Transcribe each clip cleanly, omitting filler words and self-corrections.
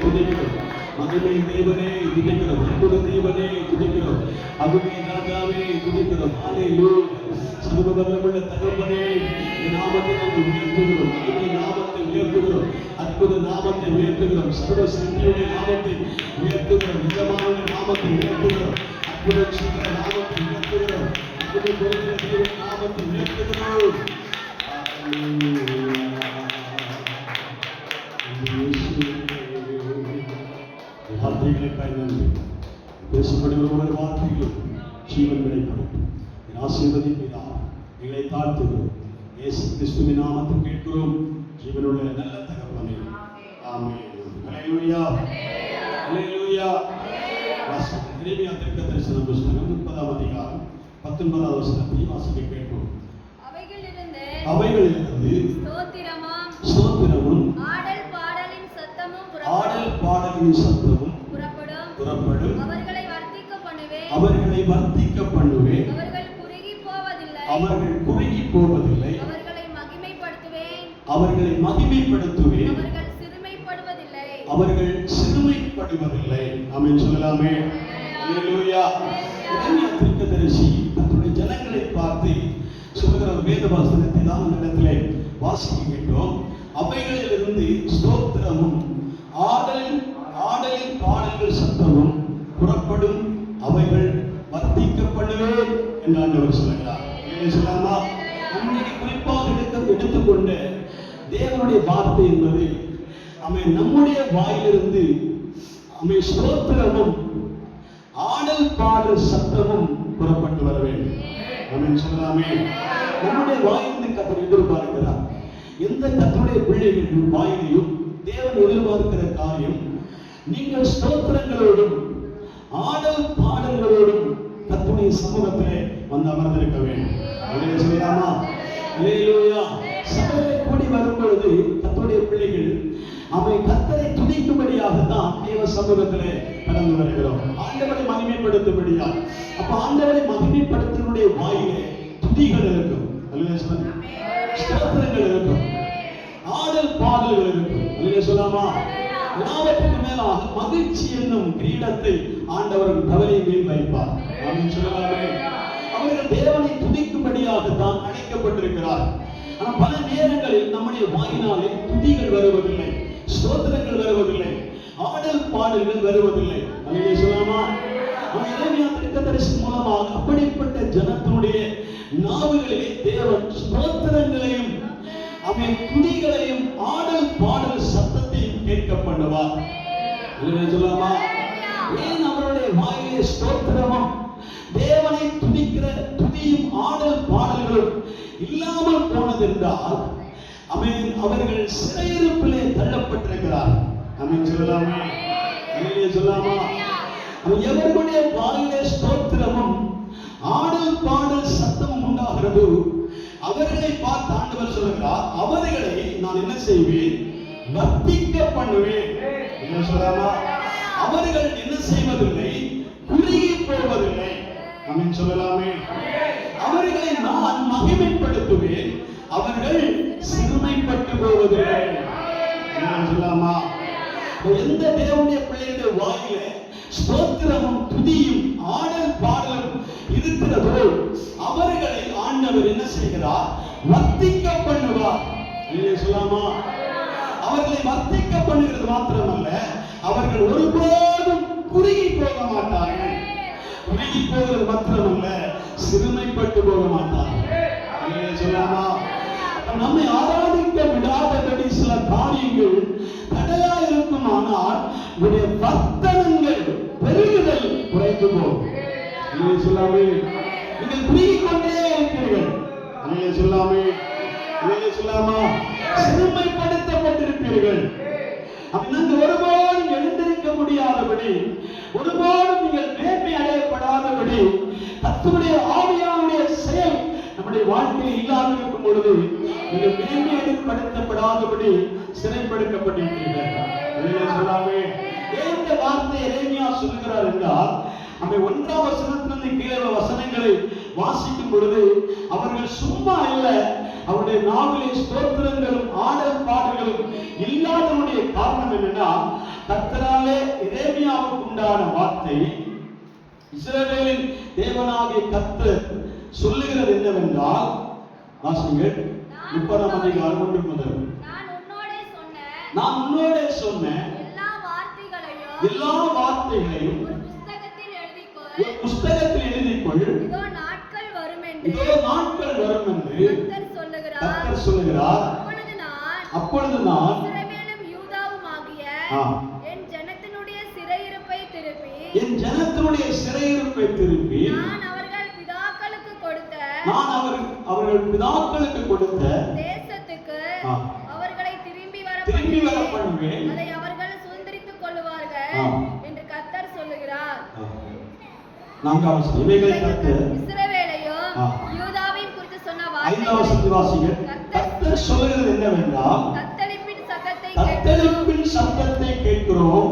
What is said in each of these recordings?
துதிக்கிறோம். மகிமை தேவனே துதிக்கிறோம். அற்புத தேவனே துதிக்கிறோம். அகுமே ராஜாவே துதிக்கிறோம். ஹல்லேலூயா. சர்வ வல்லமையுள்ள தகப்பனே, இந்த நாமத்தை நாங்கள் உயர்த்துகிறோம். மகிமை நாமத்தை உயர்த்துகிறோம். அற்புத நாமத்தை உயர்த்துகிறோம். சர்வ சிருஷ்டியுடைய நாமத்தை உயர்த்துகிறோம். நிஜமான நாமத்தை உயர்த்துகிறோம். அற்புத சுத்த நாமத்தை உயர்த்துகிறோம். அற்புத பொருளின தேவன் நாமத்தை உயர்த்துகிறோம். வார்த்தைகளுக்காய் நன்றி. பேசப்படுகிற ஒவ்வொரு வார்த்தைகளும் ஜீவன் கிடைப்படும். ஆசீர்வதிப்பீரா. எங்களை தாழ்த்துகிறோம். இயேசு கிறிஸ்துவின் நாமத்தில் கேட்கிறோம். ஜீவனுள்ள நல்ல தகப்பனே. ஆமென். ஹல்லேலூயா. ஹல்லேலூயா. எரேமியா தீர்க்கதரிசன புத்தகம் 30ஆம் அதிகாரம் 19ஆவது வசனத்தை வாசிக்க கேட்போம். அவைகளிலிருந்து ஸ்தோத்திரமும் ஆடல் பாடலின் சத்தமும் புறப்படும். அவர்களை வர்த்திக்க பண்ணுவேன். அவர்கள் குறுகி போவதில்லை. அவர்களை மகிமைப்படுத்துவேன். அவர்கள் சிறுமைப்படுவதில்லை. ஆமென் சொல்லலாமே. ஹல்லேலூயா. எரேமியா தீர்க்கதரிசி தன்னுடைய ஜனங்களை பார்த்து சொல்லுகிற வேத வசனத்தை தான் இந்த இடத்திலே வாசிக்க வேண்டும். அவைகளிலிருந்து ஸ்தோத்திரமும் ஆடலின் பாடல்கள் சத்தமும் புறப்படும். அவைகள் வர்த்திக்கப்படுவேன் என்று ஆண்டவர் சொல்லுகிறார். சொல்லலாமா? நம்முடைய குறிப்பாக எடுத்துக்கொண்ட தேவனுடைய வார்த்தை என்பது நம்முடைய வாயிலிருந்து ஸ்தோத்திரமும் ஆடல் பாடல் சத்தமும் புறப்பட்டு வர வேண்டும். ஆமென் சொல்லலாமே. நம்முடைய வாயிலிருந்து கர்த்தர் எதிர்பார்க்கிறார். எந்த கர்த்தருடைய பிள்ளைகளின் வாயிலையும் தேவன் எதிர்பார்க்கிற காரியம், நீங்கள் ஸ்தோத்திரங்களோடும் ஆடல் பாடல்களோடும் கர்த்தருடைய சமூகத்திலே வந்து அமர்ந்திருக்க வேண்டும். அப்படின்னு சொல்லலாமா? ஹல்லேலூயா. சபையிலே கூடி வரும்பொழுது கர்த்தருடைய பிள்ளைகள் கர்த்தரை துதிக்கும்படியாக தான் தேவ சமூகத்திலே கடந்து வருகிறோம். ஆண்டவரை மகிமைப்படுத்தும்படியாக. அப்ப ஆண்டவரை மகிமைப்படுத்துவதனுடைய வாயிலே துதிகள் இருக்கும். ஸ்தோத்திரங்கள் இருக்கும். ஆடல் பாடல்கள் இருக்கும். அல்லேலூயா சொல்லாமா? எல்லாவற்றுக்கு மேலாக மகிழ்ச்சி என்னும் கிரீடத்தை ஆண்டவர் கவலை மேல் வைப்பார். ஆமென் சொல்லலாமே. அவர்கள் தேவனை துதிக்கும்படியாக தான் அழைக்கப்பட்டிருக்கிறார். ஆனால் பல நேரங்களில் நம்முடைய வாயினாலே துதிகள் வருவதில்லை, ஸ்தோத்திரங்கள் வருவதில்லை, ஆடல் பாடல்கள் வருவதில்லை. அல்லேலூயா சொல்லாமா? எரேமியா தீர்க்கதரிசி மூலமாக அப்படிப்பட்ட ஜனத்தினுடைய நாவுகளிலே தேவன் ஸ்தோத்திரங்களையும் துதிகளையும் ஆடல் பாடல் சத்தத்தையும் கேட்க பண்ணுவார். சொல்லாமா? ஏன் அவருடைய வாயிலே ஸ்தோத்திரமும் தேவனை துதிக்கிற துதியும் ஆடல் பாடல்களும் இல்லாமல் போனது என்றால் அவர்கள் சிறையிருப்பிலே தள்ளப்பட்டிருக்கிறார். சொல்லலாமே. சொல்லாமா? எவர்களுடைய வாயிலே ஸ்தோத்திரமும் ஆடல் பாடல் சத்தமும் உண்டாகிறது, அவர்களை பார்த்து ஆண்டவர் சொல்லுகிறார், அவர்களை நான் என்ன செய்வேன்? வர்த்திக்க பண்ணுவேன். என்ன சொல்லலாமா? அவர்கள் என்ன செய்வதில்லை, குறுகி போவதில்லை. ஆமென் சொல்லலாமே. அவர்களை நான் மகிமைப்படுத்துவேன். அவர்கள் சிறுமைப்பட்டு போவதில்லை. என்ன சொல்லலாமா? எந்த தேவனுடைய பிள்ளைகளுடைய வாயில ஸ்தோத்திரமும் துதியும் ஆடல் பாடலும் இருக்கிறதோ அவர்களை ஆண்டவர் என்ன செய்கிறார்? வர்த்திக்க பண்ணுவார். சொல்லாமா? அவர்களை வர்த்திக்க பண்ணுகிறது மாத்திரமல்ல, அவர்கள் ஒருபோதும் குறுகி போக மாட்டார்கள். குறுகி போகிறது மாத்திரமல்ல, சிறுமைப்பட்டு போக மாட்டார்கள். சொல்லாமா? நம்மை ஆராதிக்க விடாதபடி சில காரியங்கள் தடையா இருக்குமானால் உடைய வர்த்தனங்கள் பெருகுதல் குறைந்து போகும். சொல்லாமே. நீங்கள் குறுகிக் கொண்டே இருக்கிறீர்கள். சொல்லாமே. சொல்லாமா? சிறுமைப்படுத்தப்பட்டிருப்பீர்கள். நாங்கள் ஒருபோதும் எழுந்திருக்க முடியாதபடி, ஒருபோதும் நீங்கள் மேன்மை அடையப்படாதபடி, கர்த்தருடைய ஆவியானுடைய செயல் நம்முடைய வாழ்க்கையில் இல்லாமல் இருக்கும் பொழுது நீங்கள் மேன்மைப்படுத்தப்படாதபடி சிறைப்படுத்தப்பட்டிருக்கிறீர்கள். சொல்லாமே. இந்த வார்த்தை எரேமியா சொல்லுகிறார் என்றால், 1ஆம் வசனத்திலிருந்து கீழே வசனங்களை வாசிக்கும் பொழுது அவர்கள் சும்மா இல்ல, அவருடைய நாவிலே ஸ்தோத்திரங்களும் ஆடல் பாடல்களும் இல்லாதவனுடைய காரணம் என்னன்னா, கர்த்தர் எரேமியாவுக்கு உண்டான வார்த்தை, இஸ்ரவேலின் தேவனாகிய கர்த்தர் சொல்லுகிறது என்னவென்றால், வாசிங்கள் 30ஆம் அதிகாரம் 1 முதல். நான் உன்னோடே சொன்ன எல்லா வார்த்தைகளையும் ஒரு புஸ்தகத்தில் எழுதிக்கொள். இதோ நாட்கள் வரும் என்று கர்த்தர் சொல்லுகிறார். அப்பொழுது நான் என் ஜனத்தினுடைய சிறையிருப்பை திருப்பி நான் அவர்கள் பிதாக்களுக்கு கொடுத்த தேசத்துக்கு அவர்களை திரும்பி வர பண்ணுவேன். அதை அவர்கள் சுதந்தரித்துக் கொள்வார்கள் என்று கர்த்தர் சொல்லுகிறார். இஸ்ரவேலையும் யூதாவையும் குறித்து சொன்ன வார்த்தை கர்த்தர் சொல்லுகிறது என்னவென்றால், தத்தளிப்பின் சத்தத்தை கேட்கிறோம்,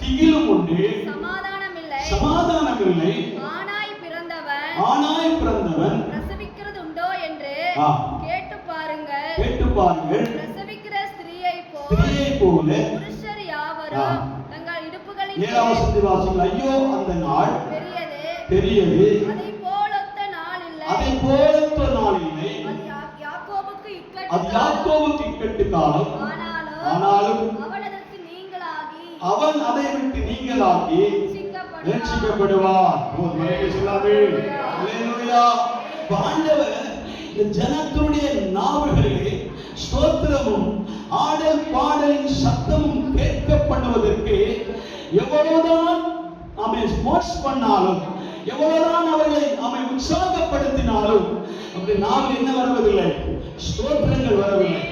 திகிலும் உண்டு, சமாதானம் இல்லை. ஆனாய் பிறந்தவன் பிரசவிக்கிறது உண்டோ என்று கேட்டு பாருங்கள். பிரசவிக்கிற ஸ்திரீயை போல புருஷர் யாவரும் தங்கள் இடுப்புகளின் 7ஆம் வசனத்தை வாசிங்கள். ஐயோ, அந்த நாள் பெரியது, அதை போலொத்த நாள் இல்லை. அது யாக்கோபுக்கு இக்கட்டு காலம். ஆனாலும் அவன் அதை விட்டு நீங்களாகி ரட்சிக்கப்படுவார். ஆண்டவர் இந்த ஜனத்துடைய நாவுகளிலே ஸ்தோத்திரமும் ஆடல் பாடலின் சத்தமும் கேட்கப்படுவதற்கு எவ்வளவுதான் அவனை ஸ்போர்ட்ஸ் பண்ணாலும், எவ்வளவுதான் அவர்களை அவனை உற்சாகப்படுத்தினாலும் அப்படி நாவில் என்ன வருவதில்லை? ஸ்தோத்திரங்கள் வரவில்லை,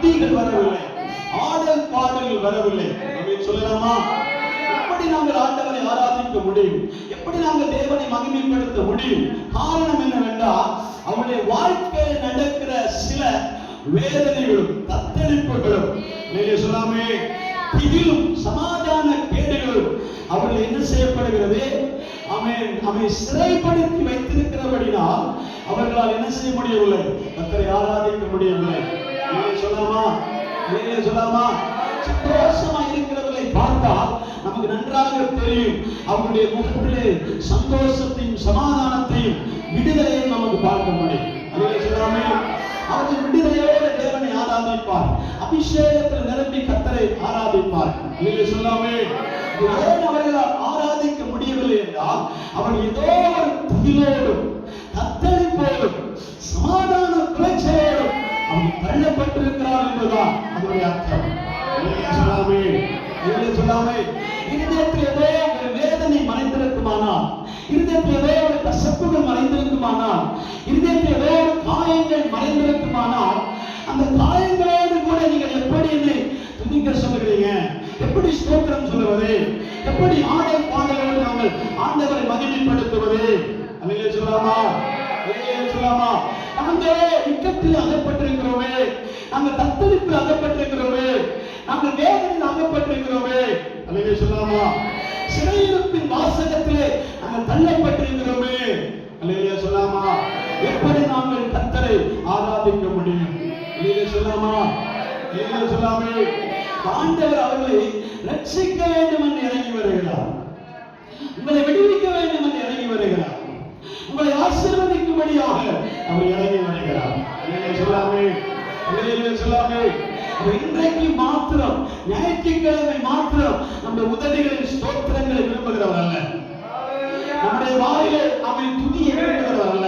துதிகள் வரவில்லை, ஆடல் பாடல்கள் வரவில்லை. அப்படி சொல்லலாமா? எப்படி நாங்கள் ஆண்டவரை ஆராதிக்க முடியும்? எப்படி நாங்கள் தேவனை மகிமைப்படுத்த முடியும்? காரணம் என்னவென்றால், அவருடைய வாழ்க்கையில் நடக்கிற சில வேதனைகளும் தத்தளிப்புகளும், சொல்லாமே திகிலும் சமாதான கேடுகளும் அவர்கள் என்ன செய்யப்படுகிறது? அவனை சிறைப்படுத்தி வைத்திருக்கிறபடினால் அவர்களால் என்ன செய்ய முடியவில்லை? கர்த்தரை ஆராதிக்க முடியவில்லை. சொல்லாமா? சந்தோஷமா இருக்கிறவர்களை பார்த்தால் நமக்கு நன்றாக தெரியும், அவருடைய முகத்திலே சந்தோஷத்தையும் சமாதானத்தையும் விடுதலையும் நமக்கு பார்க்க முடியும். அவர்கள் விடுதலையோடு தேவனை ஆராதிப்பார், அபிஷேகத்தில் நிரம்பி கர்த்தரை ஆராதிப்பார். சொல்லாமே ஏன் அவர்களால் ஆராதிக்க முடியவில்லை என்றால், அவர்கள் ஏதோ ஒரு திகிலோடும் தத்தளிப்போடும் சமாதான குறைச்சலோடும் அவர்கள் தள்ளப்பட்டிருக்கிறார் என்பதுதான் அதனுடைய அர்த்தம். சொல்லாமே இருதயத்தில் ஏதோ ஒரு வேதனை மறைந்திருக்குமானால், இருதயத்தில் ஏதோ ஒரு கசப்புகள் மறைந்திருக்குமானால், இருதயத்தில் ஏதோ ஒரு காயங்கள் மறைந்திருக்குமானால், அந்த காயங்களோடு கூட நீங்கள் எப்படி என்னை துதிக்க சொல்லுகிறீங்க? எப்படி ஸ்தோத்திரம் சொல்லுவது? எப்படி ஆடல் பாடலோடு நாங்கள் ஆண்டவரை மகிமைப்படுத்துவது? அல்லேலூயா சொல்லாமா? சொல்லாமா? நாங்கள் இக்கட்டில் அகப்பட்டிருக்கிறோமே, நாங்கள் தத்தளிப்பில் அகப்பட்டிருக்கிறோமே, நாங்கள் வேதனையில் அகப்பட்டிருக்கிறோமே. அல்லேலூயா சொல்லாமா? சிறையிருப்பின் வாசகத்திலே நாங்கள் தள்ளப்பட்டிருக்கிறோமே. அல்லேலூயா சொல்லாமா? எப்படி நாங்கள் கர்த்தரை ஆராதிக்க முடியும்? அல்லேலூயா சொல்லாமா? அல்லேலூயா சொல்லாமே? ஆண்டவர் அவர்களை ரட்சிக்க வேண்டும் என்று இறங்கி வருகிறார், உங்களை விடுவிக்க வேண்டும் என்று இறங்கி வருகிறார், உங்களை ஆசீர்வதிக்கும்படியாக அவர் இறங்கி வருகிறார். சொல்லாமே இன்றைக்கு மாத்திரம், ஞாயிற்றுக்கிழமை மாத்திரம் நம்முடைய உதடுகளின் ஸ்தோத்திரங்களை விரும்புகிறவர் அல்ல, நம்முடைய வாயிலே அவன் துதியை விரும்புகிறவர் அல்ல,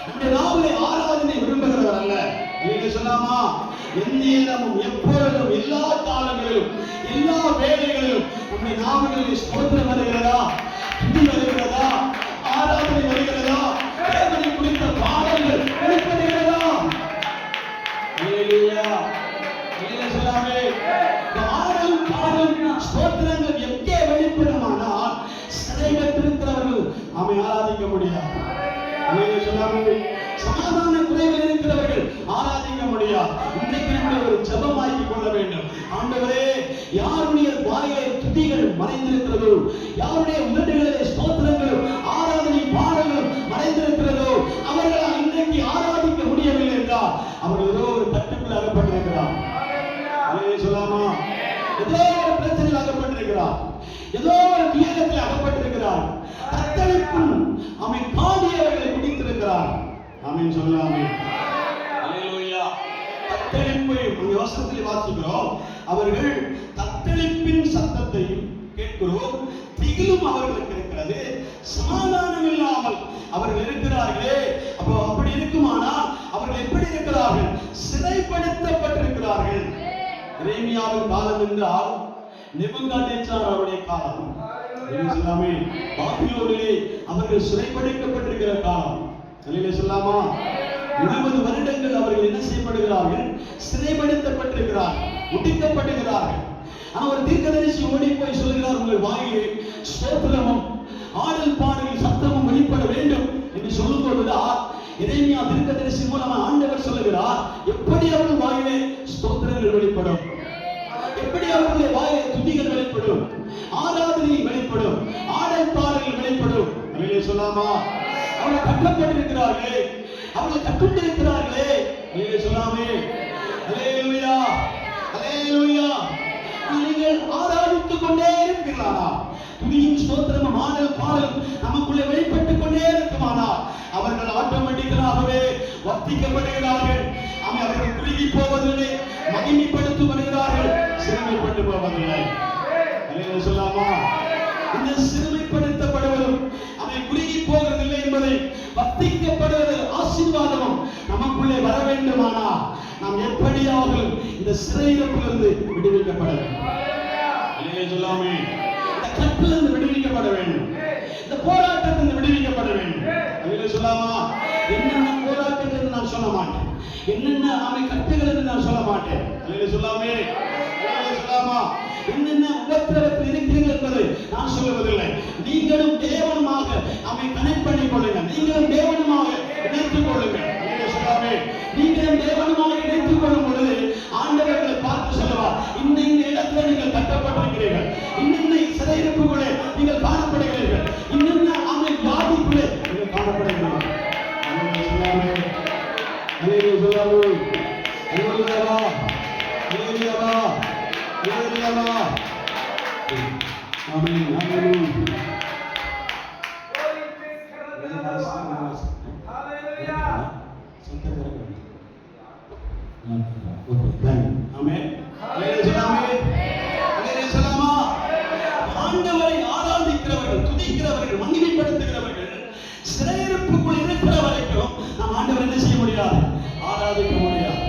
நம்முடைய நாவிலே ஆராதனை விரும்புகிறவர் அல்ல. சொல்லாமா? எந்நேரமும் எப்பொழுதும் எல்லா காலங்களிலும் எல்லா வேளைகளிலும் நம்முடைய நாவுகளில் ஸ்தோத்திரம் வருகிறதா, துதி வருகிறதா, ஆராதனை வருகிறதா, தேவனை குறித்த பாடல்கள் வெளிப்படுகிறதா? ஆடல் பாடல் ஸ்தோத்திரங்கள் எங்கே வெளிப்படுமானால் சிறைப்பட்டிருக்கிறவர்கள் அவனை ஆராதிக்க முடியாது. சமாதான குறைவில் இருக்கிறவர்கள் ஆராதிக்க முடியாது. இன்றைக்கு நம்முடைய ஒரு ஜெபமாக்கி கொள்ள வேண்டும். ஆண்டவரே, யாருடைய வாயிலே துதிகள் மறைந்திருக்கிறதோ, யாருடைய உதடுகளிலே ஸ்தோத்திரங்களும் ஆராதனை பாடல்களும் மறைந்திருக்கிறதோ, அவர்களால் இன்றைக்கு ஆராதிக்க முடியவில்லை என்றால் அவர்கள் ஏதோ ஒரு கட்டுக்குள் அகப்பட்டிருக்கிறார். சொல்லாமா? ஏதோ ஒரு பிரச்சனையில் அகப்பட்டிருக்கிறார், ஏதோ ஒரு துயரத்தில் அகப்பட்டிருக்கிறார். தத்தளிப்பும் அவன் பாடி அவர்களை முடித்திருக்கிறார். ஆமென் சொல்லலாமே. அல்லேலூயா. தத்தளிப்பை வசனத்தில் வாசிக்கிறோம். அவர்கள் தத்தளிப்பின் சத்தத்தையும் கேட்கிறோம், திகிலும் அவர்களுக்கு இருக்கிறது, சமாதானம் இல்லாமல் அவர்கள் இருக்கிறார்களே. அப்போ அப்படி இருக்குமானால் அவர்கள் எப்படி இருக்கிறார்கள்? சிறைப்படுத்தப்பட்டிருக்கிறார்கள். எரேமியாவின் காலம் என்றால் நேபுகாத்நேச்சார் அவருடைய காலம். சொல்லாமே, பாபிலோனிலே அவர்கள் சிறைப்படுத்தப்பட்டிருக்கிற காலம். சொல்லாமா, 20 வருடங்கள் அவர்கள் என்ன செய்யப்படுகிறார்கள்? சிறைப்படுத்தப்பட்டிருக்கிறார்கள், ஒடுக்கப்படுகிறார்கள். ஆனால் ஒரு தீர்க்கதரிசி ஓடி போய் சொல்கிறார், உங்கள் வாயிலே ஸ்தோத்திரமும் ஆடல் பாடல் சத்தமும் வெளிப்பட வேண்டும் என்று சொல்லும் பொழுதுதான் எரேமியா தீர்க்கதரிசி மூலமா ஆண்டவர் சொல்லுகிறார், எப்படி அவர்கள் வாயிலே ஸ்தோத்திரங்கள் வெளிப்படும், எப்படி அவர்களுடைய வாயிலே துதிகள் வெளிப்படும், ஆராதனை வெளிப்படும், ஆடல் பாடல் வெளிப்படும். அல்லேலூயா சொல்லாமா. அவர்கள் கட்டப்பட்டிருக்கிறார்களே, அவர்கள் கட்டுண்டிருக்கிறார்களே. அல்லேலூயா சொல்லாமே. அல்லேலூயா, அல்லேலூயா. நீங்கள் ஆராதித்துக் கொண்டே இருக்கிறாரா? துதியும் ஸ்தோத்திரமும் ஆடல் பாடலும் நமக்குள்ளே வெளிப்பட்டுக் கொண்டே இருக்குமானால் அவர்கள் ஆட்டோமேட்டிக்கலாகவே வர்த்திக்கப்படுகிறார்கள். அவர்கள் குறுகி போவதில்லை, மகிமைப்படுத்தி வருகிறார்கள், சிறுமைப்பட்டு போவதில்லை. அல்லேலூயா சொல்லாமா. இந்த சிறுமைப்படுத்தப்படுவதும் அவை குறுகி போவதில்லை என்பதை வர்த்திக்கப்படுவது ஆசீர்வாதமும் நமக்குள்ளே வர வேண்டுமானா நாம் எப்படியாவது இந்த சிறையிலிருந்து விடுவிக்கப்பட வேண்டும். அல்லேலூயா சொல்லாமே. இந்த கட்டிலிருந்து விடுவிக்கப்பட வேண்டும், இந்த போராட்டத்திலிருந்து விடுவிக்கப்பட வேண்டும். அல்லேலூயா சொல்லாமா. என்னென்ன போராட்டங்கள் என்று நான் சொல்ல மாட்டேன், என்னென்ன அவை கட்டுகள் என்று நான் சொல்ல மாட்டேன். அல்லேலூயா சொல்லாமே. அல்லேலூயா சொல்லாமா. என்னென்ன உபத்திரவத்தில் இருக்கிறீர்கள் என்பதை நான் சொல்லுவதில்லை. நீங்களும் தேவனுமாக அவை கனெக்ட் பண்ணிக் கொள்ளுங்கள், நீங்களும் தேவனுமாக இணைத்துக் கொள்ளுங்கள். அல்லேலூயா சொல்லாமே. நீங்களும் தேவனுமாக இணைத்துக் கொள்ளும் பொழுது ஆண்டவர்களை பார்த்து சொல்லுவார், இந்த இடத்துல நீங்கள் கட்டப்பட்டிருக்கிறீர்கள், இன்னென்ன சிறையிருப்புகளே நீங்கள் காணப்படுகிறீர்கள், இன்னென்ன அவை வியாதிக்குள்ளே நீங்கள் காணப்படுகிறீர்கள். அல்லேலூயா சொல்லாமே. அல்லேலூயா சொல்லாமே. அல்லேலூயா, அல்லேலூயா, அல்லேலூயா. ஆமென், ஆமென். ஆண்டவரை ஆராதிக்கிறவர்கள், துதிக்கிறவர்கள், மகிமைப்படுத்துகிறவர்கள் சிறையிருப்புக்குள் இருக்கிற வரைக்கும் நாம் ஆண்டவர் என்ன செய்ய முடியாது? ஆராதிக்க முடியாது.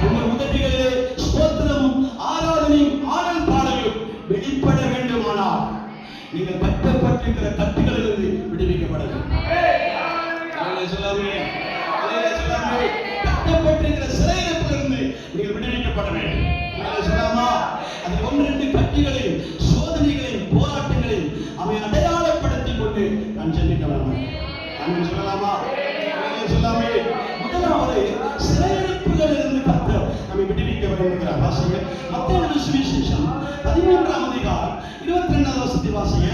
உங்கள் உதவிகளிலே ஸ்தோத்திரமும் ஆராதனையும் ஆடல் பாடலும் வெளிப்பட வேண்டுமானால் நீங்கள் கட்டப்பட்டிருக்கிற கட்டுகளிலிருந்து விடுவிக்கப்பட வேண்டும். கட்டப்பட்டிருக்கிற சிறையிருப்பிலிருந்து நீங்கள் விடுவிக்கப்பட வேண்டும். அது 1-2 கட்டிகளையும் சோதனைகளையும் போராட்டங்களையும் அவை அடையாளப்படுத்திக் கொண்டு நான் ஜெபிக்கலாம். சொல்லலாமா? சொல்லாமே. முதலாவது சிறையிருப்புகளிலிருந்து கர்த்தர் நம்மை விடுவிக்க விரும்புகிறார். வாசிங்க மத்தேயு சுவிசேஷம் 13ஆம் அதிகாரம் 22ஆம் வசனத்தை வாசிங்க.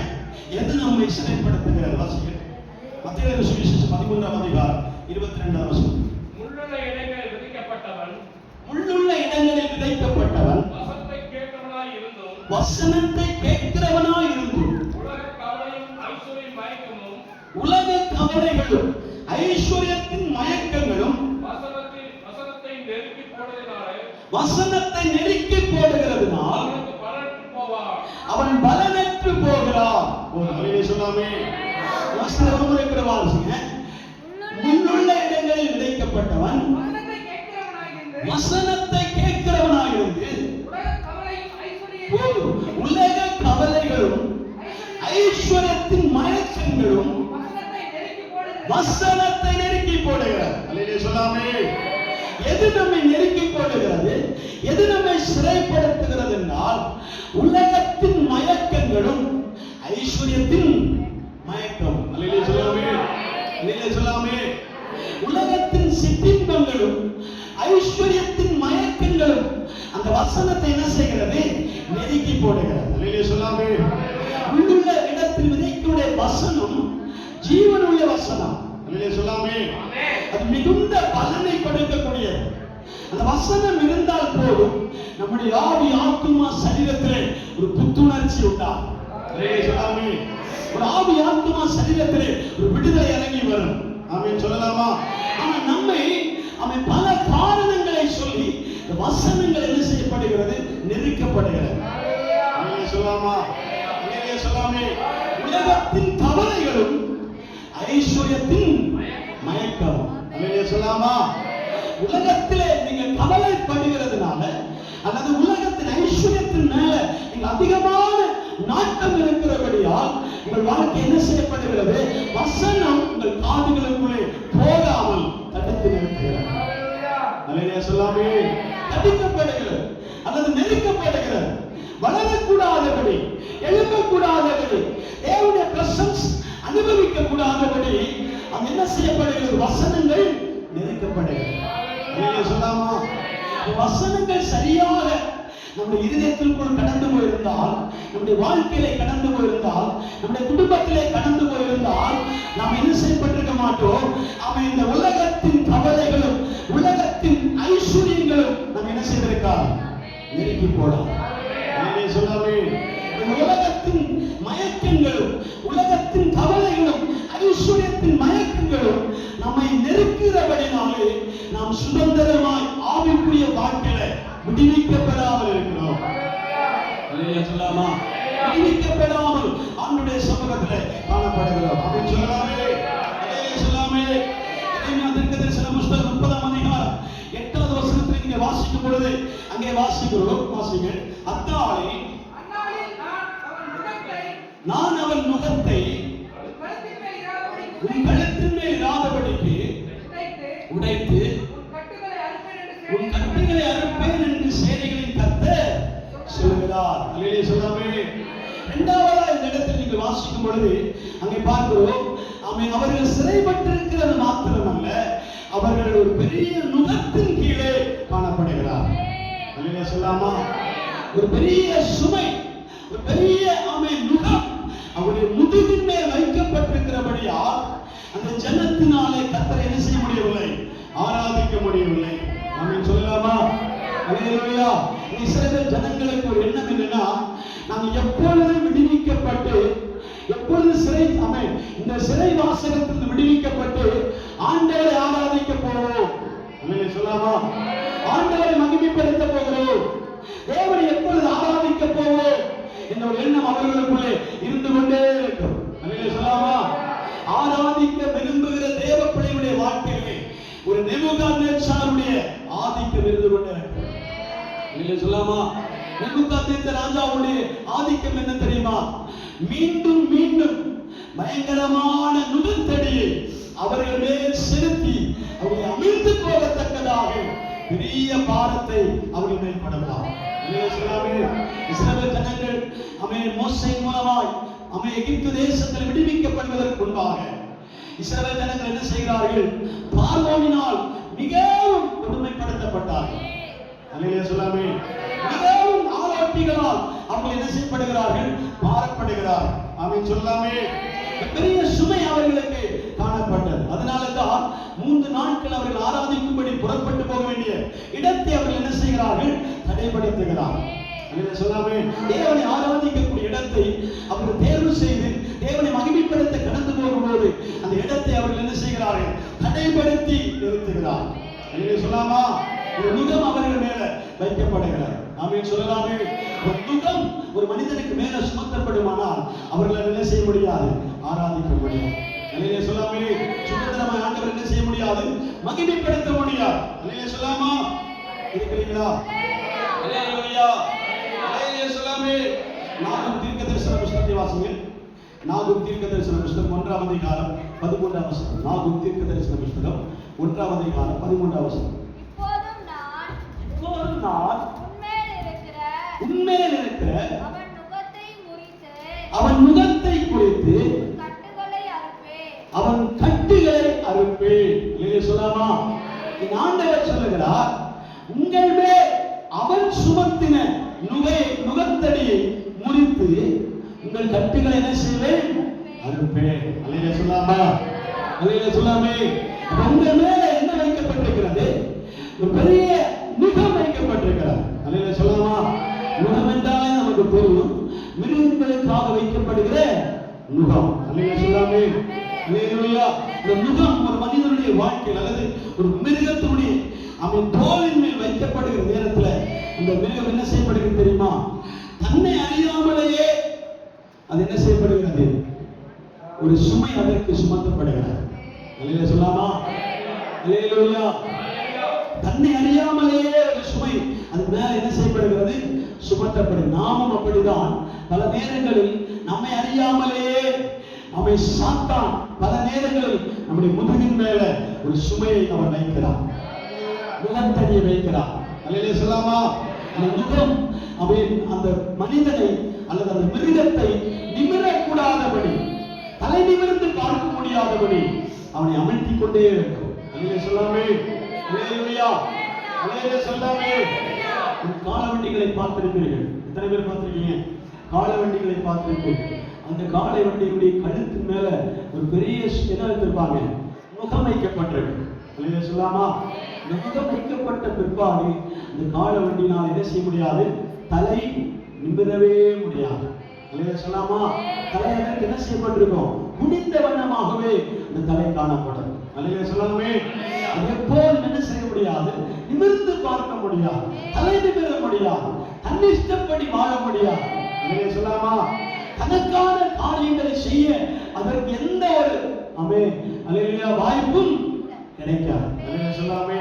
எது நம்மை சிறைப்படுத்துகிறது? வாசிங்க மத்தேயு சுவிசேஷம் 13ஆம் அதிகாரம் 22ஆம் வசனம். முள்ளுள்ள இடங்களில் விதைக்கப்பட்டவன், முள்ளுள்ள இடங்களில் விதைக்கப்பட்டவன் வசனத்தை கேட்கிறவனாய் இருந்தும் உலக கவலைகளும் ஐஸ்வர்யத்தின் மயக்கங்களும் வசனத்தை நெருக்கி போடுகிறதுனால் அவன் பலனற்று போகிறான். சொல்லாமே. முன்னுள்ள இடங்களில் விதைக்கப்பட்டவன் வசனத்தை கேட்கிறவனாய் இருந்து உலக கவலைகளும் ஐஸ்வர்யத்தின் மயக்கங்களும் வசனத்தை நெருக்கி போடுகிறார். அல்லேலூயா சொல்லாமே. எது நம்மை நெருக்கி போடுகிறது, எது நம்மை சிறைப்படுத்துகிறது என்றால் உலகத்தின் மயக்கங்களும் ஐஸ்வர்யத்தின் மயக்கம். அல்லேலூயா சொல்லாமே. அல்லேலூயா சொல்லாமே. உலகத்தின் சிற்றின்பங்களும் ஐஸ்வர்யத்தின் மயக்கங்களும் அந்த வசனத்தை என்ன செய்கிறது? நெருக்கி போடுகிறது. அல்லேலூயா சொல்லாமே. உள்ளுள்ள இடத்தில் விதைக்கூடிய வசனம் ஜீவனுள்ள வசனம். அல்லேலூயா சொல்லாமே. அது மிகுந்த பலனை கொடுக்கக்கூடியது. அந்த வசனம் இருந்தால் போதும், நம்முடைய ஆவி ஆத்துமா சரீரத்திலே ஒரு புத்துணர்ச்சி உண்டாகும். ஒரு ஆவி ஆத்துமா சரீரத்திலே ஒரு விடுதலை இறங்கி வரும். ஆமென் சொல்லலாமா? ஆனா நம்மை அவன் பல காரணங்களை சொல்லி வசனங்கள் என்ன செய்யப்படுகிறது? நெருக்கப்படுகிறது. சொல்லலாமா? சொல்லாமே. உலகத்தின் கவலைகளும் ஐஸ்வர்யத்தின் மயக்கம். சொல்லாமா? உலகத்திலே நீங்க கவலைப்படுகிறதுனால அல்லது உலகத்தின் ஐஸ்வர்யத்தின் மேல நீங்க அதிகமான நாட்டம் இருக்கிறபடியால் உங்கள் வாழ்க்கை என்ன செய்யப்படுகிறது? வசனம் உங்கள் காதுகளுக்குள்ளே போகாமல் தடுத்து நிறுத்துகிறது. சொல்லாமே. தடுக்கப்படுகிறது அல்லது நெருக்கப்படுகிறது. வளரக்கூடாதபடி, எழுப்பக்கூடாதபடி, தேவனுடைய பிரசன்ஸ் அனுபவிக்க கூடாதபடி அது என்ன செய்யப்படுகிறது? வசனங்கள் நெருக்கப்படுகிறது. சொல்லாமா? வசனங்கள் சரியாக நம்முடைய இருதயத்திற்குள் கடந்து போயிருந்தால், நம்முடைய வாழ்க்கையிலே கடந்து போயிருந்தால், நம்முடைய குடும்பத்திலே கடந்து போயிருந்தால், நாம் என்ன செய்யப்பட்டிருக்க மாட்டோம். அவன் இந்த உலகத்தின் கவலைகளும் உலகத்தின் ஐஸ்வர்யங்களும் நம்ம என்ன செய்திருக்கார்? நெருக்கி போடும். சொல்லாமே. இந்த உலகத்தின் மயக்கங்களும் உலகத்தின் கவலைகளும் ஐஸ்வர்யத்தின் மயக்கங்களும் நம்மை நெருக்கிறபடினாலே நாம் சுதந்திரமாய் ஆவிக்குரிய வாழ்க்கையில விடுவிக்கப்படாமல் இருக்கிறோம். சொல்லாமா? விடுவிக்கப்படாமல் ஆண்டுடைய சமூகத்தில் காணப்படுகிறோம். அப்படின்னு சொல்லலாமே. சொல்லாமே. தீர்க்கதரிசன புத்தகம் 30ஆம் அதிகாரம் 8வது வசனத்தில் நீங்க வாசிக்கும் பொழுது அங்கே வாசிக்கிறோம். வாசிங்க. அத்தாளே நான் அவன் முகத்தை உன் கழுத்தின் மேல் இராதபடிக்கு உடைத்து உன் கட்டுகளை அறுப்பேன் என்று சேனைகளின் கர்த்தர் சொல்லுகிறார். அல்லேலூயா சொல்லாமே. இரண்டாவதா இந்த இடத்தில் நீங்கள் வாசிக்கும் பொழுது அங்கே பார்க்கிறோம், அவர்கள் சிறைப்பட்டிருக்கிறது மாத்திரமல்ல, அவர்கள் ஒரு பெரிய நுகத்தின் கீழே காணப்படுகிறார். அல்லேலூயா சொல்லாமா? ஒரு பெரிய சுமை, ஒரு பெரிய நுகம் அவருடைய முதுகின் மேல் வைக்கப்பட்டிருக்கிறபடியால் அந்த ஜனத்தினாலே கர்த்தரை என்ன செய்ய முடியவில்லை? ஆராதிக்க முடியவில்லை. ஆமென் சொல்லலாமா? அல்லேலூயா. இஸ்ரவேல் ஜனங்களுக்கு ஒரு எண்ணம் என்னன்னா, நாங்கள் எப்பொழுது விடுவிக்கப்பட்டு, எப்பொழுது இந்த சிறை வாசகத்திலிருந்து விடுவிக்கப்பட்டு ஆண்டவரை ஆராதிக்க போவோம். ஆமென் சொல்லலாமா? ஆண்டவரை மகிமைப்படுத்த போகிறோம், தேவனை எப்பொழுது ஆராதிக்க போவோம் என்ற ஒரு எண்ணம் அவர்களுக்குள்ளே இருந்து கொண்டே இருக்கும். ஆமென் சொல்லலாமா? ஆராதிக்க விரும்புகிற தேவ பிள்ளைகளுடைய வாழ்க்கையிலே ஒரு நேபுகாத்நேச்சாருடைய ஆதிக்கம் இருந்து கொண்டே இருக்கும். ஆமென் சொல்லலாமா? நேபுகாத்நேச்சர் ராஜாவுடைய ஆதிக்கம் என்ன தெரியுமா? மீண்டும் மீண்டும் பயங்கரமான நுகத்தடியை அவர்கள் மேல் செலுத்தி அவர்களை அமிழ்ந்து போகத்தக்கதாக பெரிய பாரத்தை அவர்கள் மேல் படலாம். இஸ்ரவேல் ஜனங்கள் மோசேயின் மூலமாய் எகிப்து தேசத்தில் விடுவிக்கப்படுவதற்கு முன்பாக இஸ்ரவேல் ஜனங்கள் என்ன செய்கிறார்கள்? பார்வோனினால் மிகவும் கொடுமைப்படுத்தப்பட்டார்கள். மிகவும் ஆளாட்டிகளால் அவர்கள் என்ன செய்யப்படுகிறார்கள்? பாரப்படுகிறார். ஆமென் சொல்லாமே. பெரிய சுமை அவர்களுக்கு காணப்பட்டது. அதனால தான் 3 நாட்கள் அவர்கள் ஆராதிக்கும்படி புறப்பட்டு போக வேண்டிய இடத்தை அவர்கள் என்ன செய்கிறார்கள்? தடைப்படுத்துகிறார்கள். சொல்லாமே. தேவனை ஆராதிக்கக்கூடிய இடத்தை அவர்கள் தேர்வு செய்து தேவனை மகிமைப்படுத்த கடந்து போகும்போது அந்த இடத்தை அவர்கள் என்ன செய்கிறார்கள்? தடைப்படுத்தி நிறுத்துகிறார்கள். சொல்லாமா? ஒரு நுகம் அவர்கள் மேல வைக்கப்படுகிறார். ஆமென் சொல்லலாமே. ஒரு நுகம் ஒரு மனிதனுக்கு மேல சுமத்தப்படுமானால் அவர்கள் என்ன செய்ய முடியாது? ஆராதிக்க முடியாது. அல்லேலூயா சொல்லாமே. சுதந்திரமாய் ஆண்டவர் என்ன செய்ய முடியாது? மகிமைப்படுத்த முடியாது. அல்லேலூயா சொல்லாமா? இருக்கிறீங்களா? அல்லேலூயா. அல்லேலூயா சொல்லாமே. நாகும் தீர்க்கதரிசன புத்தகத்தை வாசிங்க. நாகும் தீர்க்கதரிசன புத்தகம் 1ஆம் அதிகாரம் 13ஆம் வசனம். நாகும் தீர்க்கதரிசன புத்தகம் 1ஆம் அதிகாரம் 13ஆம் வசனம். இப்போதும் நான் உன்மேல் இருக்கிற அவன் முகத்தை குறித்து அவன் கட்டுகளை அறுப்பேன். சொல்லாமா? ஆண்டவர் சொல்லுகிறார், உங்கள் மேல் அவன் சுமத்தின நுகத்தடியை முறித்து உங்கள் கட்டுகளை என்ன செய்வேன்? அறுப்பேன். அல்லேலூயா சொல்லாமா? அல்லேலூயா சொல்லாமே. உங்கள் மேல என்ன வைக்கப்பட்டிருக்கிறது? ஒரு பெரிய நுகம் வைக்கப்பட்டிருக்கிறது. அல்லேலூயா மிருகங்களுக்காக வைக்கப்படுகிற நுகம். அல்லேலூயா சொல்லாமே. அல்லேலூயா. இந்த நுகம் ஒரு மனிதனுடைய வாழ்க்கையில் அல்லது ஒரு மிருகத்தினுடைய அவன் தோலின் மேல் வைக்கப்படுகிற நேரத்துல அந்த மிருகம் என்ன செய்யப்படுகிறது தெரியுமா? தன்னை அறியாமலேயே அது என்ன செய்யப்படுகிறது? ஒரு சுமை அதற்கு சுமத்தப்படுகிறது. அல்லேலூயா சொல்லாமா. அல்லேலூயா. தன்னை அறியாமலேயே ஒரு சுமை அது மேல என்ன செய்யப்படுகிறது? சுமத்தப்படும். நாமும் அப்படிதான் பல நேரங்களில் நம்மை அறியாமலேயே அவன் சாத்தான் பல நேரங்களில் நம்முடைய முதுகின் மேல ஒரு சுமையை அவன் வைக்கிறான், முகத்தடியை வைக்கிறான். அல்லேலூயா சொல்லாமா. அந்த முகம் அவன் அந்த மனிதனை அல்லது அந்த மிருகத்தை நிமிரக்கூடாதபடி, தலை நிமிர்ந்து பார்க்க முடியாதபடி அவனை அமர்த்தி கொண்டே இருக்கும். அல்லேலூயா சொல்லாமே. அல்லேலூயா. அல்லேலூயா சொல்லாமே. காலவண்டிகளை பார்த்திருப்பீர்கள். எத்தனை பேர் பார்த்திருக்கீங்க? காலவண்டிகளை பார்த்திருப்பீர்கள். அந்த காளை வண்டியுடைய கழுத்தின் மேல ஒரு பெரிய என்ன வைத்திருப்பாங்க? முகம் வைக்கப்பட்டிருக்கு. அல்லேலூயா சொல்லாமா. இந்த முகம் வைக்கப்பட்ட பிற்பாடு இந்த காளை வண்டினால் என்ன செய்ய முடியாது? தலை நிமிரவே முடியாது. அல்லேலூயா சொல்லாமா. தலை அதற்கு என்ன செய்யப்பட்டிருக்கும்? குனிந்த வண்ணமாகவே அந்த தலை காணப்படும். அல்லேலூயா சொல்லாமே. எப்போதும் என்ன செய்ய முடியாது? நிமிர்ந்து பார்க்க முடியாது, தலை நிமிர முடியாது, தன்னிஷ்டப்படி வாழ முடியாது. அல்லேலூயா சொல்லாமா. தனக்கான காரியங்களை செய்ய அதற்கு எந்த ஒரு அல்லேலூயா வாய்ப்பும் கிடைக்காது. அல்லேலூயா சொல்லாமே.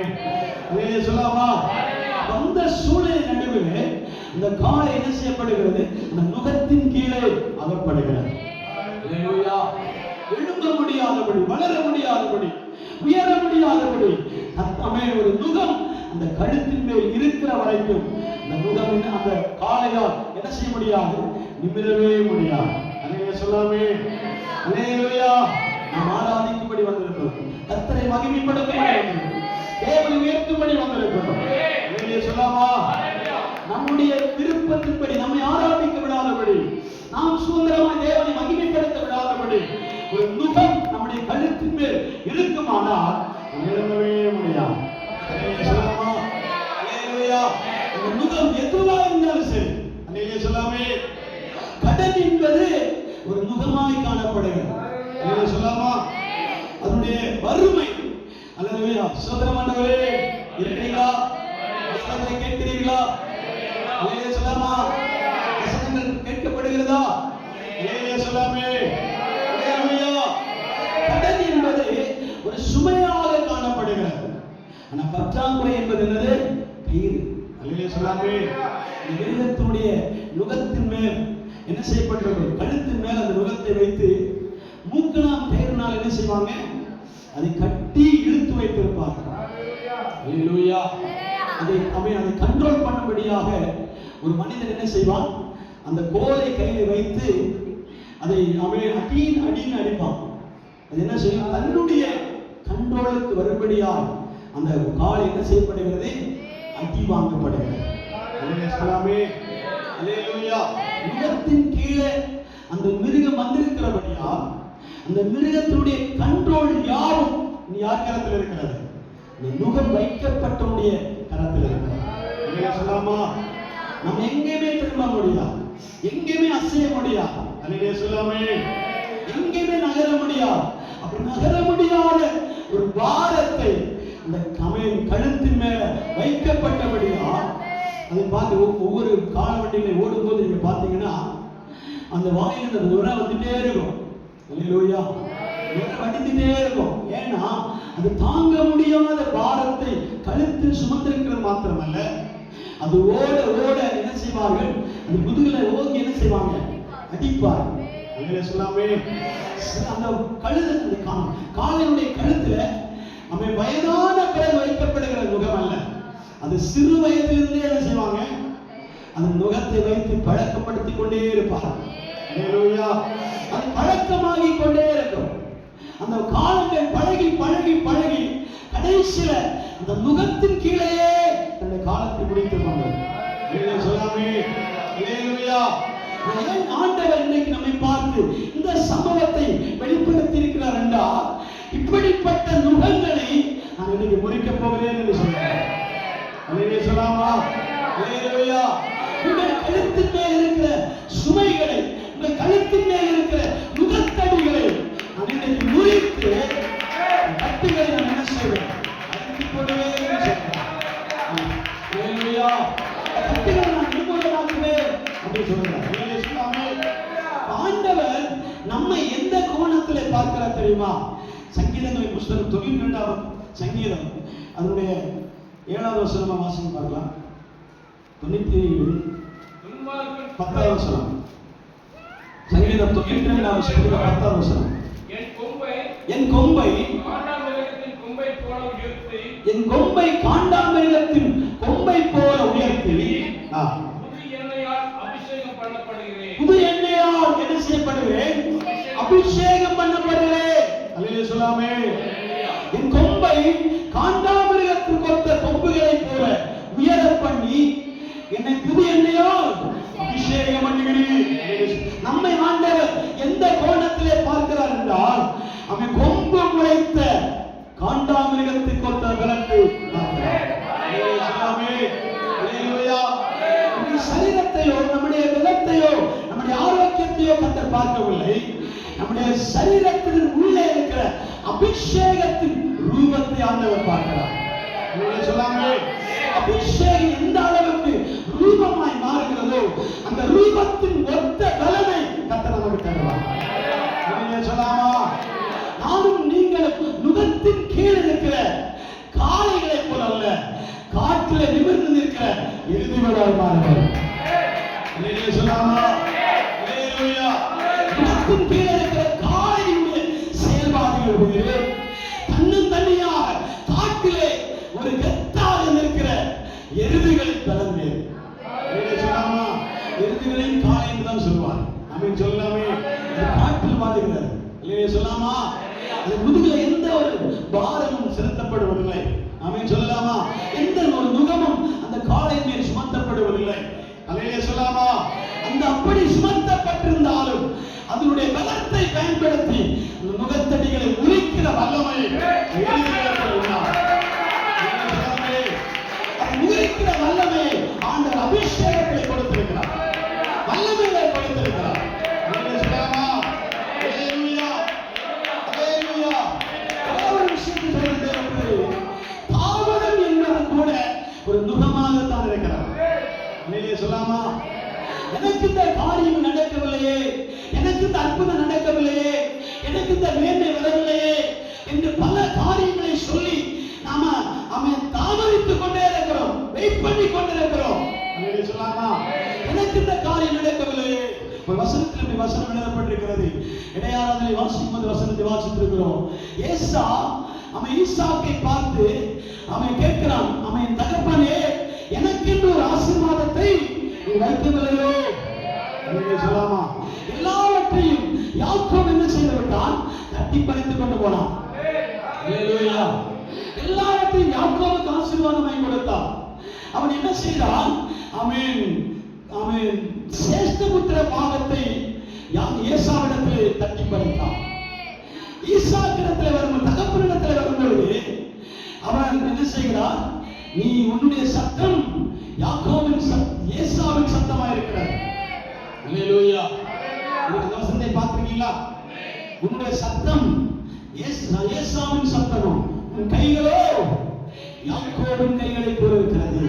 அல்லேலூயா சொல்லாமா. அந்த சூழலின் நடுவில் இந்த காளை என்ன செய்யப்படுகிறது? அந்த நுகத்தின் கீழே அகப்படுகிறது. அல்லேலூயா. எழும்ப முடியாதபடி, வளர முடியாதபடி, உயர முடியாதபடி ஒரு நுகம் அந்த கழுத்தின் மேல் இருக்கிற வரைக்கும் அந்த நுகம் அந்த காளையால் என்ன செய்ய முடியாது? நிமிரவே முடியாது. அல்லேலூயா சொல்லாமே. அல்லேலூயா. நாம் ஆராதிக்கும்படி வந்திருக்கிறோம், கர்த்தரை மகிமைப்படுத்தும்படி வந்திருக்கிறோம், தேவனை உயர்த்தும்படி வந்திருக்கிறோம். அல்லேலூயா சொல்லாமா. நம்முடைய விருப்பத்தின்படி நம்மை ஆராதிக்க விடாதபடி, நாம் சுதந்திரமாய் தேவனை மகிமைப்படுத்த விடாதபடி ஒரு நுகம் நம்முடைய கழுத்தின் மேல் இருக்குமானால் நிமிரவே முடியாது. அல்லேலூயா சொல்லாமா. அல்லேலூயா. அந்த நுகம் எதுவா இருந்தாலும் சரி. அல்லேலூயா சொல்லாமே. கடன் என்பது ஒரு நுகமாய் காணப்படுகிறது. அல்லேலூயா சொல்லாமா. அதனுடைய வறுமை. அல்லேலூயா. சோதரமானவரே இருக்கிறீங்களா? வசனங்களை கேட்கிறீர்களா? அல்லேலூயா சொல்லாமா. வசனங்கள் கேட்கப்படுகிறதா? அல்லேலூயா சொல்லாமே. அல்லேலூயா. கடன் என்பது ஒரு சுமையாக காணப்படுகிறது. ஆனா பற்றாக்குறை என்பது என்னது? கயிறு. அல்லேலூயா சொல்லாமே. இந்த மிருகத்தினுடைய நுகத்தின் மேல் என்ன செய்யப்பட்டிருக்கும்? கழுத்தின் மேல் அந்த நுகத்தை வைத்து மூக்கணாம் கயிறுனால் என்ன செய்வாங்க? அதை கட்டி இழுத்து வைத்திருப்பார்கள். அல்லேலூயா. அதை கண்ட்ரோல் பண்ணும்படியாக ஒரு மனிதன் என்ன செய்வான்? அந்த கோலை கையில் வைத்து அதை அடின்னு அடிப்பான். அது என்ன செய்யும்? தன்னுடைய கண்ட்ரோலுக்கு வரும்படியாக அந்த காலை என்ன செய்யப்படுகிறது? அடி வாங்கப்படுகிறது. அல்லேலூயா சொல்லாமே. அல்லேலூயா. நுகத்தின் கீழே அந்த மிருகம் வந்திருக்கிறபடியா அந்த மிருகத்தினுடைய கண்ட்ரோல் யாரும் யார் கரத்தில் இருக்கிறது? இந்த நுகம் வைக்கப்பட்டவனுடைய கரத்தில் இருக்கிறது. அல்லேலூயா சொல்லாமா. நம்ம எங்கேயுமே திரும்ப முடியாது, எங்கேயுமே அசைய முடியாது. அல்லேலூயா சொல்லாமே. எங்கேயுமே நகர முடியாது. அப்படி நகர முடியாத ஒரு பாரத்தை அந்த கழுத்தின் மேல வைக்கப்பட்டபடியா அதை பார்த்து ஒவ்வொரு காலவண்டிகளை ஓடும்போது நீங்க பாத்தீங்கன்னா அந்த வாயில் அந்த நுரை வந்துட்டே இருக்கும். அல்லேலூயா. நுரை வடிந்துட்டே இருக்கும். ஏன்னா அது தாங்க முடியாத பாரத்தை கழுத்தில் சுமந்திருக்கிறது மாத்திரமல்ல, அது ஓட ஓட என்ன செய்வார்கள்? அந்த முதுகுல ஓங்கி என்ன செய்வாங்க? அடிப்பார். அல்லேலூயா சொல்லாமே. அந்த கழுத்து காலினுடைய கழுத்துல அவன் வயதான பிறகு வைக்கப்படுகிற நுகம் அல்ல, அது சிறு வயதிலிருந்தே என்ன செய்வாங்க? அந்த நுகத்தை வைத்து பழக்கப்படுத்திக் கொண்டே இருப்பார். அல்லேலூயா. அது பழக்கமாகி கொண்டே இருக்கும். அந்த காலங்கள் பழகி பழகி பழகி கடைசியில அந்த நுகத்தின் கீழே அந்த காலத்தை முடித்துக் கொண்டது. அல்லேலூயா சொல்லாமே. அல்லேலூயா. ஆண்டவர் இன்னைக்கு நம்மை பார்த்து இந்த சம்பவத்தை வெளிப்படுத்தி இருக்கிறார் என்றால் இப்படிப்பட்ட நுகங்களை நான் இன்னைக்கு முறிக்கப் போகிறேன் என்று சொல்றேன். அல்லேலூயா சொல்லாமா. அல்லேலூயா. உங்கள் கழுத்தின் மேல் இருக்கிற சுமைகளை பார்க்கிறார் தெரியுமா? சங்கீதங்களின் புஸ்தகம் 92ஆம் சங்கீதம் அதனுடைய 7வது வசனமா வாசிங்க பார்க்கலாம். 97 10வது வசனம். சங்கீதம் 92ஆம் சங்கீதம் 10வது வசனம். என் கொம்பை காண்டாமிருகத்தின் கொம்பை போல உயர்த்தி என் கொம்பை காண்டாமிருகத்தின் கொம்பை போல உயர்த்தி புது எண்ணெயால் அபிஷேகம் பண்ணப்படுகிறேன். புது எண்ணெயால் என்ன செய்யப்படுகிறேன்? அபிஷேகம் பண்ணப்படுகிறேன். அல்லேலூயா சொல்லாமே. என் கொம்பை காண்டாமிருகத்தின் கொத்த கொம்புகளை போல உயர பண்ணி என்னை புது எண்ணெயால் அபிஷேகம் பண்ணுகிறேன். நம்மை ஆண்டவர் எந்த கோணத்திலே பார்க்கிறார் என்றால், அவன் கொம்பு முளைத்த காண்டாமிருகத்தின் கொத்த விளக்கு. நம்முடைய சரீரத்தையோ நம்முடைய விலத்தையோ நம்முடைய ஆரோக்கியத்தையோ கர்த்தர் பார்க்கவில்லை. நம்முடைய சரீரத்தின் உள்ளே இருக்கிற அபிஷேகத்தின் ரூபத்தை ஆண்டவர் பார்க்கிறார். சொல்லாமே. அபிஷேகம் எந்த அளவுக்கு ரூபமாய் மாறுகிறதோ அந்த ரூபத்தின் ஒத்த பலனை கர்த்தர் நமக்கு தருவார். சொல்லாமா. நானும் நீங்களும் நுகத்தின் கீழ் இருக்கிற காளைகளை போல அல்ல, காற்றில நிமிர்ந்து நிற்கிற எருதுகளாய் மாறுகிறோம். சொல்லாமா. நுகத்தின் கீழ் இருக்கிற காளையுடைய செயல்பாடுகள் தன்னந்தனியாக காட்டிலே ஒரு கெத்தாக நிற்கிற எருதுகளின் பலம் வேறு. எருதுகளின் காளை என்று தான் சொல்லுவார். அமீன் சொல்லாமே. காட்டில் மாறுகிறார். சொல்லாமா. அது முதுகுல எந்த ஒரு பாரமும் செலுத்தப்படுவதில்லை. ஆமென் சொல்லலாமா. எந்த ஒரு நுகமும் அந்த காளையின் மேல் சுமத்தப்படுவதில்லை. அல்லேலூயா சொல்லாமா. அந்த அப்படி சுமத்தப்பட்டிருந்தாலும் அதனுடைய பலத்தை பயன்படுத்தி அந்த நுகத்தடிகளை உரிக்கிற வல்லமை உரிக்கிற வல்லமை ஆண்டவர் அபிஷேகத்தை கொடுத்திருக்கிறார். வல்லமையை கொடுத்திருக்கிறார். தாவரம் என்பது கூட ஒரு நுகமாகத்தான் இருக்கிறார். சொல்லாமா. எனக்கு இந்த காரியம் நடக்கவில்லையே, எனக்கு இந்த அற்புதம் நடக்கவில்லையே, எனக்கு இந்த மேன்மை வரவில்லையே என்று பல காரியங்களை சொல்லி நாம அவன் தாமதித்துக் கொண்டே இருக்கிறோம், வெயிட் பண்ணி கொண்டிருக்கிறோம். சொல்லாமா. எனக்கு இந்த காரியம் நடக்கவில்லையே. ஒரு வசனத்தில் இப்படி வசனம் எழுதப்பட்டிருக்கிறது. இடையாராதனை வாசிக்கும் போது வசனத்தை வாசித்திருக்கிறோம். ஏசா அவன் ஈசாக்கை பார்த்து அவன் கேட்கிறான், அவன் தகப்பனே எனக்கென்று ஒரு ஆசீர்வாதத்தை நீ வைக்கவில்லையோ? சொல்லாமா. எல்லாவற்றையும் யாக்கோபு என்ன செய்து விட்டான்? தட்டி பறித்துக் கொண்டு போனான். எல்லாவற்றையும் யாக்கோபுக்கு ஆசீர்வாதமாய் கொடுத்தான். அவன் என்ன செய்தான்? அவன் அவன் சேஷ்டபுத்திர பாகத்தை ஏசாவிடத்திலே தட்டி பறித்தான். ஈசாக்கிடத்தில் வரும் தகப்பனிடத்தில் வரும்பொழுது அவன் என்ன செய்கிறான்? நீ உன்னுடைய சத்தம் யாக்கோபின் ஏசாவின் சத்தமாக இருக்கிறது. அல்லேலூயா. இந்த வசனத்தை பார்த்திருக்கீங்களா? உன்னுடைய சத்தம் ஏசாவின் சத்தமும் உன் கைகளோ யாக்கோபின் கைகளை போல இருக்கிறது.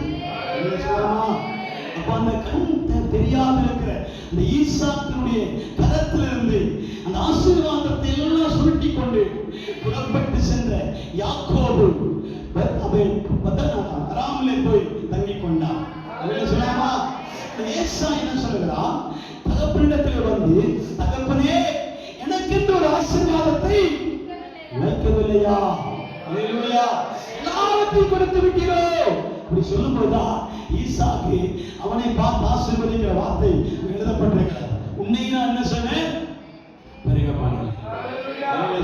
அப்ப அந்த கண் தெரியாத இருக்கிற அந்த ஈசாக்கினுடைய கரத்திலிருந்து அந்த ஆசீர்வாதத்தை எல்லாம் சுருட்டி கொண்டு புறப்பட்டு சென்ற யாக்கோபு அராமிலே போய் தங்கிக் கொண்டான். சொல்லாமா. ஏசா என்ன சொல்லுகிறான்? தகப்பனிடத்தில் வந்து தகப்பனே எனக்கென்று ஒரு ஆசீர்வாதத்தை வைக்கவில்லையா? எல்லாவற்றையும் கொடுத்து விட்டீரோ? அப்படி சொல்லும் போதுதான் ஈசாக்கு அவனை பார்த்து ஆசீர்வதிக்கிற வார்த்தை எழுதப்பட்டிருக்கிறது. உன்னை நான் என்ன செய்வேன்?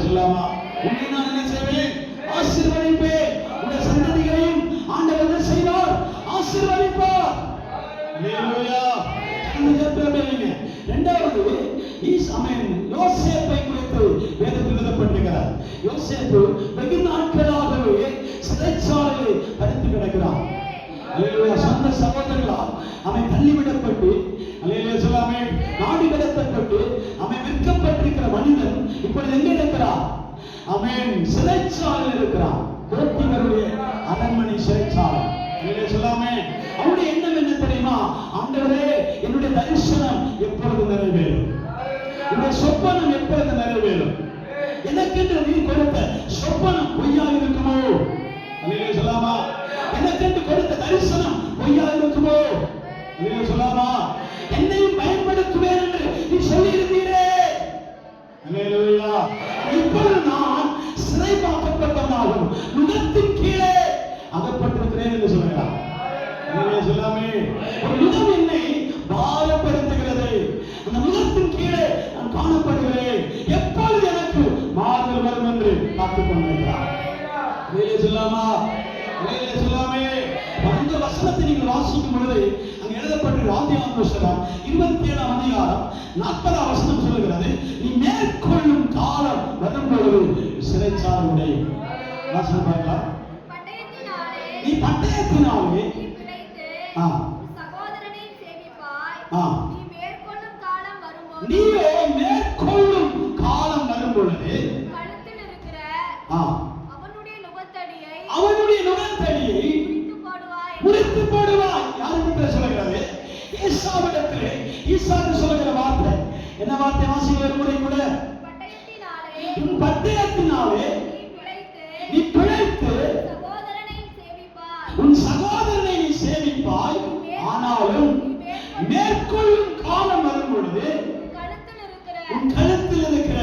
சொல்லாமா. உன்னை நான் என்ன செய்வேன்? ஆசீர்வதிப்பேன். உன்னுடைய சந்ததிகளையும் ஆண்டவர் என்ன செய்வார்? ஆசீர்வதிப்பார். இரண்டாவது யோசேப்பை குறித்து வேதத்தில் எழுதப்பட்டிருக்கிறார். யோசேப்பு வெகு நாட்களாகவே சிறைச்சாலையில் படுத்து கிடக்கிறான். சொந்த சகோதரர்களால் அவன் தள்ளிவிடப்பட்டு சொல்லாமே நாடு கடத்தப்பட்டு அவன் விற்கப்பட்டிருக்கிற மனிதன் இப்பொழுது எங்க இருக்கிறான்? அவன் சிறைச்சாலையில் இருக்கிறான். போத்திபருடைய அரண்மனை சிறைச்சாலை. சொல்லாமே. அவனுடைய எண்ணம் என்ன தெரியுமா? ஆண்டவரே என்னுடைய தரிசனம் எப்பொழுது நிறைவேறும்? என்னுடைய சொப்பனம் எப்பொழுது நிறைவேறும்? எனக்கென்று நீ கொடுத்த சொப்பனம் பொய்யா இருக்குமோ? அல்லேலூயா சொல்லாமா? எனக்கென்று கொடுத்த தரிசனம் பொய்யா இருக்குமோ? அல்லேலூயா சொல்லாமா? என்னையும் பயன்படுத்துவேன் என்று நீ சொல்லியிருந்தீரே. அல்லேலூயா. இப்பொழுது நான் சிறைப்பாக்கப்பட்டவனாகும் நுகத்தின் கீழே அகப்பட்டிருக்கிறேன் என்று சொல்கிறார். அல்லேலூயா சொல்லாமே? ஒரு நுகம் என்னை பாரப்படுத்துகிறது. அந்த நுகத்தின் கீழே நான் காணப்படுகிறேன். எப்பொழுது எனக்கு மாறுதல் வரும் என்று காத்துக் கொண்டிருக்கிறார். அல்லேலூயா சொல்லாமா? அல்லேலூயா சொல்லாமே? அந்த வசனத்தை நீங்கள் வாசிக்கும் பொழுது அங்கு எழுதப்பட்டிருக்கிற ஆதியாகம புத்தகம் 27ஆம் அதிகாரம் 40ஆம் வசனம் சொல்லுகிறது, நீ மேற்கொள்ளும் காலம் வரும் பொழுது சிறைச்சாலை உடையும். வாசனம் பார்க்கலாம். நீ பட்டயத்தினாலே நீயோ மேற்கொள்ளும் காலம் வரும் பொழுது அவனுடைய நுகத்தடியை முறித்து போடுவாய். யாரிடத்தில் சொல்லுகிறது? ஈசாவிடத்திலே. ஈசாக்கு சொல்லுகிற வார்த்தை என்ன வார்த்தை? வாசிக்க ஒரு முறை கூட. உன் பட்டயத்தினாலே நீ பிழைத்து உன் சகோதரனை நீ சேவிப்பாய். ஆனாலும் மேற்கொள்ளும் காலம் வரும் பொழுது உன் கழுத்தில் இருக்கிற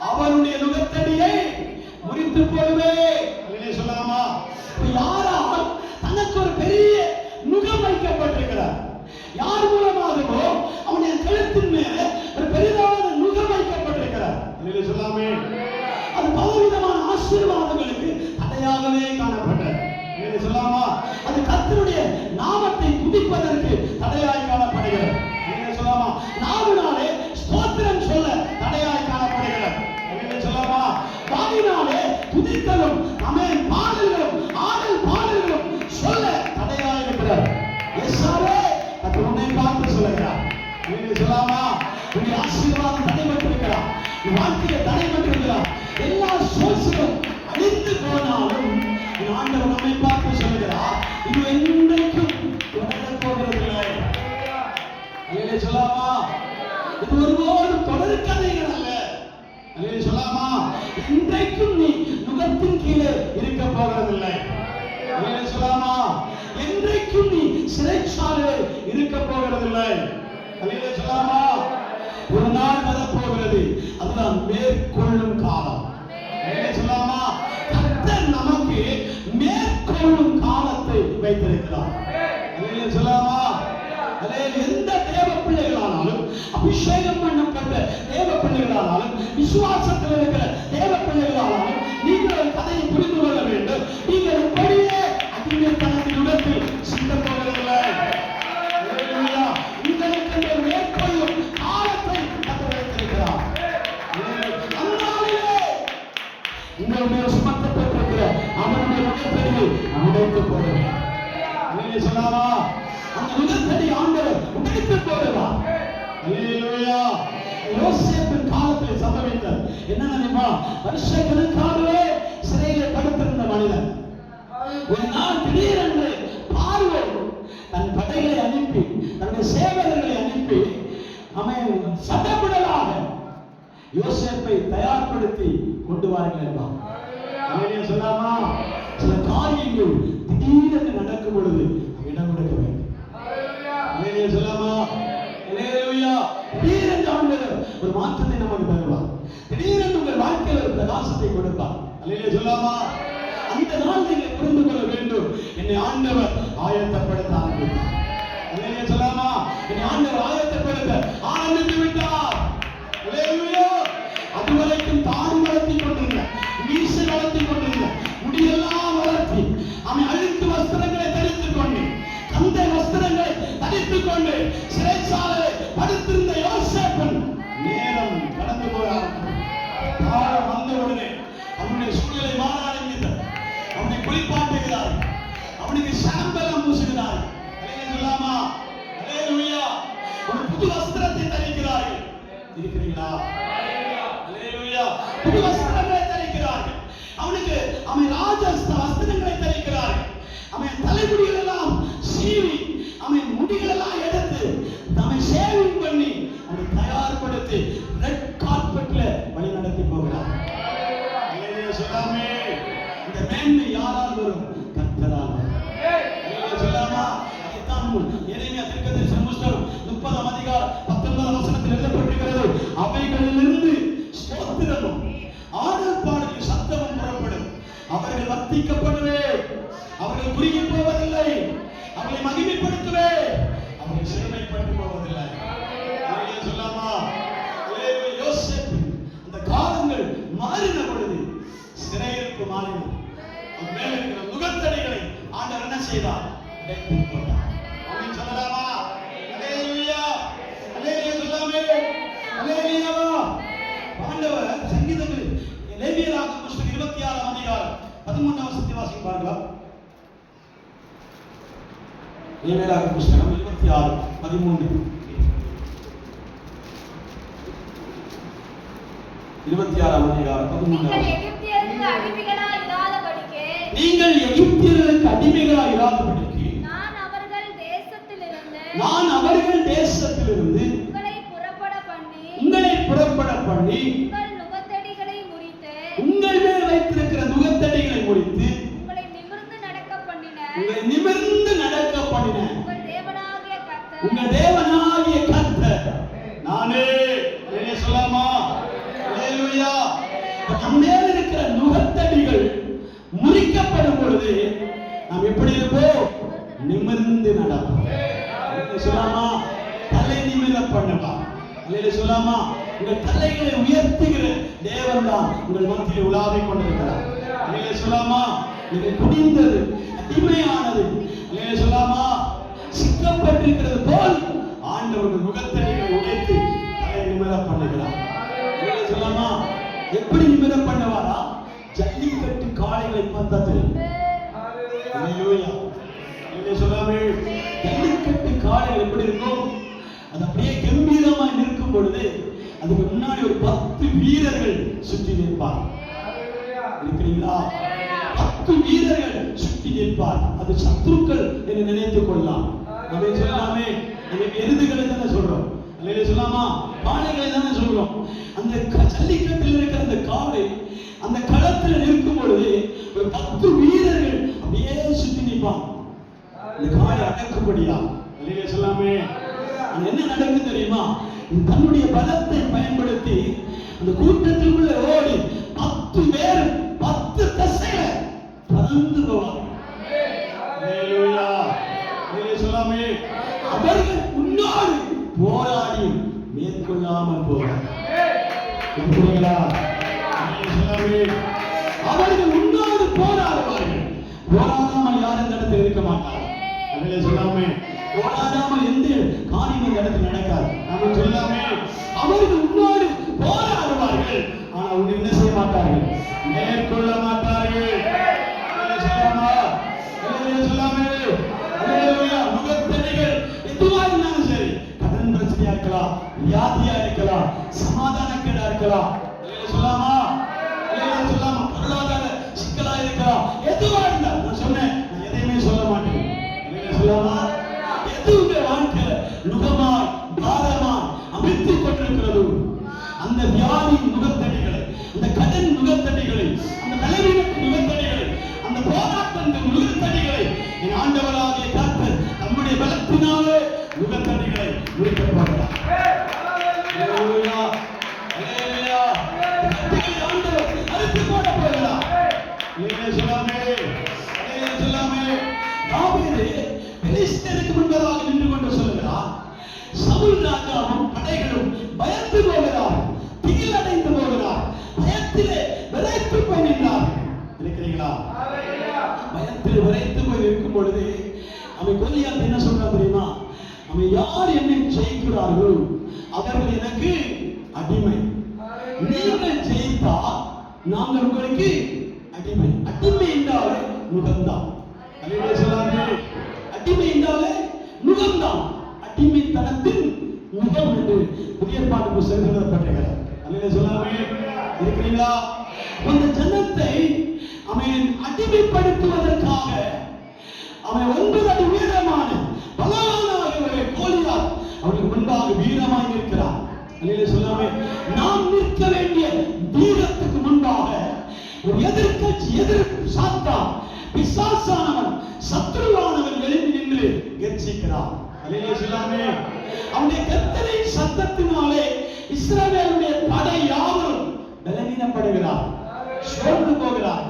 அவனுடைய நுகத்தடியை முறித்து போடுவே. அல்லேலூயா சொல்லாமா? யாரால் தனக்கு ஒரு பெரிய நுகம் வைக்கப்பட்டிருக்கிறார், யார் மூலமாகவோ அவனுடைய கழுத்தின் மேல ஒரு பெரிதான நுகம் வைக்கப்பட்டிருக்கிறார். அல்லேலூயா சொல்லாமே? அது பலவிதமான ஆசீர்வாதங்களுக்கு தடையாகவே காணப்பட்டது. அல்லேலூயா சொல்லாமா? அது கர்த்தருடைய நாமத்தை துதிப்பதற்கு தடையாய் காணப்படுகிறது. அல்லேலூயா சொல்லாமா? நாவினாலே ஸ்தோத்திரம் சொல்ல தடையாய் காணப்படுகிறது. அல்லேலூயா சொல்லாமா? வாயினாலே துதித்தலும் ஆமென் பாடல்களும் ஆடல் பாடல்களும் சொல்ல தடையாய் இருக்கிறது. இயேசுவே கர்த்தர் உன்னை பார்த்து சொல்லுகிறார். அல்லேலூயா சொல்லாமா? உன்னுடைய ஆசீர்வாதம் தடைபட்டிருக்கிறார், உன் வாழ்க்கையை தடைபட்டிருக்கிறார். எல்லா சோர்ஸ்களும் அழிந்து போனாலும் என் ஆண்டவர் நம்மை பார்த்து சொல்லுகிறார், இது என்றைக்கும் தொடரப் போகிறதில்லை. அல்லேலூயா சொல்லாமா? இது ஒருபோதும் தொடர் கதைகள் அல்ல. அல்லேலூயா சொல்லாமா? இன்றைக்கும் நீ நுகத்தின் கீழே இருக்க போகிறதில்லை. அல்லேலூயா சொல்லாமா? என்றைக்கும் நீ சிறைச்சாலையில் இருக்க போகிறதில்லை. அல்லேலூயா சொல்லாமா? ஒரு நாள் வரப்போகிறது, அதுதான் மேற்கொள்ளும் காலம். அல்லேலூயா சொல்லாமா? கர்த்தர் நமக்கு மேற்கொள்ளும் காலத்தை வைத்திருக்கிறார். அல்லேலூயா சொல்லாமா? அல்லேலூயா. எந்த தேவ பிள்ளைகளானாலும், அபிஷேகம் பண்ணப்பட்ட தேவ பிள்ளைகளானாலும், விசுவாசத்தில் இருக்கிற தேவ பிள்ளைகளானாலும் நீங்கள் ஒரு கதையை புரிந்து கொள்ள வேண்டும். நீங்கள் இப்படியே அடிமைத்தனத்தின் இடத்தில் சிந்தப் போகிறதில்லை. அல்லேலூயா. உங்களுக்கு ஒரு மேற்கொள்ளும் காலத்தை கர்த்தர் வைத்திருக்கிறார். அந்நாளிலே உங்களுடைய சுமத்தப்பட்டிருக்கிற அவனுடைய நுகத்தடியை உடைத்து போடுவேன். அல்லேலூயா சொல்லாமா? அந்த நுகத்தடி ஆண்டவர் உடைத்து போடுவார். அல்லேலூயா. யோசேப்பின் காலத்தில் சம்பவித்தது என்ன தெரியுமா? வருஷக்கணக்காகவே சிறையில் படுத்திருந்த மனிதன் ஒரு நாள் திடீரென்று பார்வை தன் படைகளை அனுப்பி தன்னுடைய சேவகர்களை அனுப்பி அவன் சட்டப்படலாக யோசேப்பை தயார்படுத்தி கொண்டு வாருங்கள் என்றான். அல்லேலூயா சொல்லாமா? சில காரியங்கள் திடீரென்று நடக்கும் பொழுது இடம் கொடுக்க வேண்டும். அல்லேலூயா சொல்லாமா? அல்லேலூயா. திடீரென்று ஆண்டவர் ஒரு மாற்றத்தை நமக்கு தருவார். திடீரென்று உங்கள் வாழ்க்கையில் ஒரு பிரகாசத்தை கொடுப்பார். அல்லேலூயா சொல்லாமா? அந்த நாள் நீங்கள் புரிந்து கொள்ள வேண்டும், என்னை ஆண்டவர் ஆயத்தப்படுத்த ஆரம்பித்தார். அல்லேலூயா சொல்லாமா? என்னை ஆண்டவர் ஆயத்தப்படுத்த ஆரம்பித்து விட்டார். அல்லேலூயா. அதுவரைக்கும் தாடி வளர்த்தி கொண்டிருந்த, மீசை வளர்த்தி கொண்டிருந்த, முடியெல்லாம் வளர்த்தி அவன் அழுக்கு வஸ்திரங்களை தரித்துக் கொண்டு, கந்தை வஸ்திரங்களை தரித்துக் கொண்டு சிறைச்சாலையை படுத்திருந்த யோசேப்பன் நேரம் கடந்து போக ஆரம்பித்தார். காலம் வந்தவுடனே அவனுடைய சூழ்நிலை மாற ஆரம்பித்தது. அவனை குளிப்பாட்டுகிறார், அவனுக்கு சாம்பலம் பூசுகிறார். அல்லேலூயா சொல்லாமா? அல்லேலூயா. ஒரு புது வஸ்திரத்தை தரிக்கிறார்கள். இருக்கிறீங்களா? அல்லேலூயா. புது வஸ்திரங்களை தரிக்கிறார்கள். அவனுக்கு அவன் ராஜ வஸ்திரங்களை தரிக்கிறார்கள். அவன் தலைமுடிகள் எல்லாம் சீவி, அவன் முடிகள் எல்லாம் எடுத்து, அவன் ஷேவிங் பண்ணி, அவனை தயார்படுத்தி ரெட் கார்பெட்ல வழி நடத்தி போகிறார். வசனத்தில் எழுதப்பட்டிருக்கிறது, அவைகளிலிருந்து ஸ்தோத்திரமும் ஆடல் பாடலின் சத்தமும் புறப்படும். அவர்கள் வர்த்திக்கப்படுவே, அவர்கள் குறுகி போவதில்லை, அவர்களை மகிமைப்படுத்துவே, அவர்கள் சிறுமைப்பட்டு போவதில்லை. சொல்லாமா? யோசேப்பு அந்த காலங்கள் மாறின பொழுது சிறையிருப்பு மாறின. மேல் இருக்கிற முகத்தடிகளை ஆண்டவர் என்ன செய்தார்? உடைத்து போட்டார். ஆமென் சொல்லலாமா? அல்லேலூயா, அல்லேலூயா சொல்லாமே, அல்லேலூயா. ஆண்டவர் சங்கீதங்களில் லேவியராகமம் புத்தகம் 26 அதிகாரம் 13 வசனத்தை வாசிக்க பாருங்க. லேவியராகமம் புத்தகம் 26 13 26 அதிகாரம் 13. நீங்கள் எகிப்தியர்களுக்கு அடிமைகளாய் இராதபடிக்கு நான் அவர்கள் தேசத்திலிருந்து உங்களை புறப்பட பண்ணி உங்கள் மேல் வைத்திருக்கிற நுகத்தடிகளை முறித்து உங்களை நிமிர்ந்து நடக்க பண்ணின உங்கள் தேவனாகிய கர்த்தர் நானே. சொல்லாமா? அல்லேலூயா. நம் மேல் இருக்கிற நுகத்தடிகள் முறிக்கப்படும் பொழுது நாம் எப்படி இருப்போம்? நிமிர்ந்து நடப்போம். சொல்லாமா? தலை நிமிர பண்ணவா? அல்லேலூயா சொல்லாமா? உங்கள் தலைகளை உயர்த்துகிற தேவன் தான் உங்கள் மத்தியில் உலாவிக் கொண்டிருக்கிறார். அல்லேலூயா சொல்லாமா? நீங்கள் குனிந்தது அடிமையானது, அல்லேலூயா சொல்லாமா, சிக்கப்பட்டிருக்கிறது போல் ஆண்டவர்கள் முகத்தடிகளை உடைத்து தலை நிமிர பண்ணுகிறார். அல்லேலூயா சொல்லாமா? எப்படி நிமிர பண்ணுவாரா? ஜல்லிக்கட்டு காளைகளை பார்த்தா தெரியும். அல்லேலூயா, அல்லேலூயா சொல்லாமே. ஜல்லிக்கட்டு காளைகள் எப்படி இருக்கும்? அது அப்படியே கம்பீரமாய் நிற்கும் பொழுது அதுக்கு முன்னாடி ஒரு 10 வீரர்கள் சுற்றி நிற்பார். இருக்கிறீங்களா? 10 வீரர்கள் சுற்றி நிற்பார். அது சத்துருக்கள் என்று நினைத்துக் கொள்ளலாம். நம்ம சொல்லாமே, எருதுகளை தானே சொல்றோம், அல்லேலூயா சொல்லாமா, காளைகளை தானே சொல்றோம். அந்த ஜல்லிக்கட்டில் இருக்கிற அந்த காளை அந்த களத்தில் நிற்கும் பொழுது ஒரு 10 வீரர்கள் அப்படியே சுற்றி நிற்பான். இந்த காளை அடக்கும்படியா. அல்லேலூயா சொல்லாமே. என்ன நடக்கும் தெரியுமா? தன்னுடைய பலத்தை பயன்படுத்தி அந்த கூட்டத்திற்குள்ள ஓடி 10 பேர் 10 திசையில பறந்து போவாங்க. அல்லேலூயா, அல்லேலூயா சொல்லாமே. அவர்கள் முன்னாடி போராடி மேற்கொள்ளாமல் போவாங்க. புரியுங்களா? அவர்கள் முன்னோடு போராடுவார்கள். போராடாமல் யாரும் இந்த இடத்தில் இருக்க மாட்டார்கள். அல்லேலூயா சொல்லாமே. போராடாமல் எந்த காரியம் இந்த இடத்தில் நடக்காது. நம்ம சொல்லாமே, அவர்கள் முன்னோடு போராடுவார்கள், ஆனால் அவங்க என்ன செய்ய மாட்டார்கள்? மேற்கொள்ள மாட்டார்கள். அல்லேலூயா சொல்லாமே. அல்லேலூயா. முகத்தடிகள் எதுவா இருந்தாலும் சரி, கடன் பிரச்சனையா இருக்கலாம், வியாதியா இருக்கலாம், சமாதானக்கேடா இருக்கலாம், சொல்லாமா, சொல்லாமா, பொருளாதார சிக்கலா இருக்கலாம், எதுவா இருந்தா நான் சொன்னேன், நான் எதையுமே சொல்ல மாட்டேன். சொல்லாமா, எது உங்க வாழ்க்கையில நுகமாய் பாரமாய் அமைத்துக் கொண்டிருக்கிறது, அந்த வியாதி முகத்தடிகளை, அந்த கடன் முகத்தடிகளை, அந்த பலவீனத்தின் முகத்தடிகளை, அந்த போராட்டத்தின் முகத்தடிகளை என் ஆண்டவராகிய கர்த்தர் நம்முடைய பலத்தினாலே முகத்தடிகளை முடிக்கப் போகிறார். அல்லேலூயா, அல்லேலூயா. ஆண்டவர் அறுத்து போட போகிறார். அல்லேலூயா சொல்லாமே, அல்லேலூயா சொல்லாமே. தாவீது பெலிஸ்தருக்கு முன்பதாக நின்று கொண்டு சொல்லுகிறார், சவுல் ராஜாவும் படைகளும் பயந்து போகிறார், திகில் அடைந்து போகிறார், பயத்திலே விரைத்து போய் நின்றார். இருக்கிறீங்களா? பயத்தில் விரைத்து போய் இருக்கும் பொழுது அவன் கோலியாத் என்ன சொல்றான் தெரியுமா? அவன் யார் என்னை ஜெயிக்கிறார்களோ அவர்கள் எனக்கு அடிமை, நீங்கள் ஜெயித்தா நாங்கள் உங்களுக்கு அடிமை. அடிமை என்றாலே நுகம்தான். அல்லேலூயா சொல்லாமே. அடிமை என்றாலே நுகம்தான். அடிமைத்தனத்தின் நுகம் என்று புதிய ஏற்பாட்டு புத்தகத்தில் எழுதப்பட்டிருக்கிறது. அல்லேலூயா சொல்லாமே. இருக்கிறீங்களா? அந்த ஜனத்தை அவன் அடிமைப்படுத்துவதற்காக அவன் 9 அடி உயரமான பலவானாகிய கோலியாத் அவனுக்கு முன்பாக வீரமாய் நிற்கிறான். அல்லேலூயா சொல்லாமே. நாம் நிற்க வேண்டிய வீரத்துக்கு முன்பாக ஒரு எதிர்க்கட்சி, எதிர் சாத்தான், பிசாசானவன், சத்துருவானவன் எழுந்து நின்று கெர்ச்சிக்கிறான். அல்லேலூயா சொல்லாமே. அவனுடைய கர்த்தரை சத்தத்தினாலே இஸ்ரவேலுடைய படை யாவரும் பலவீனப்படுகிறார், சோர்ந்து போகிறார்,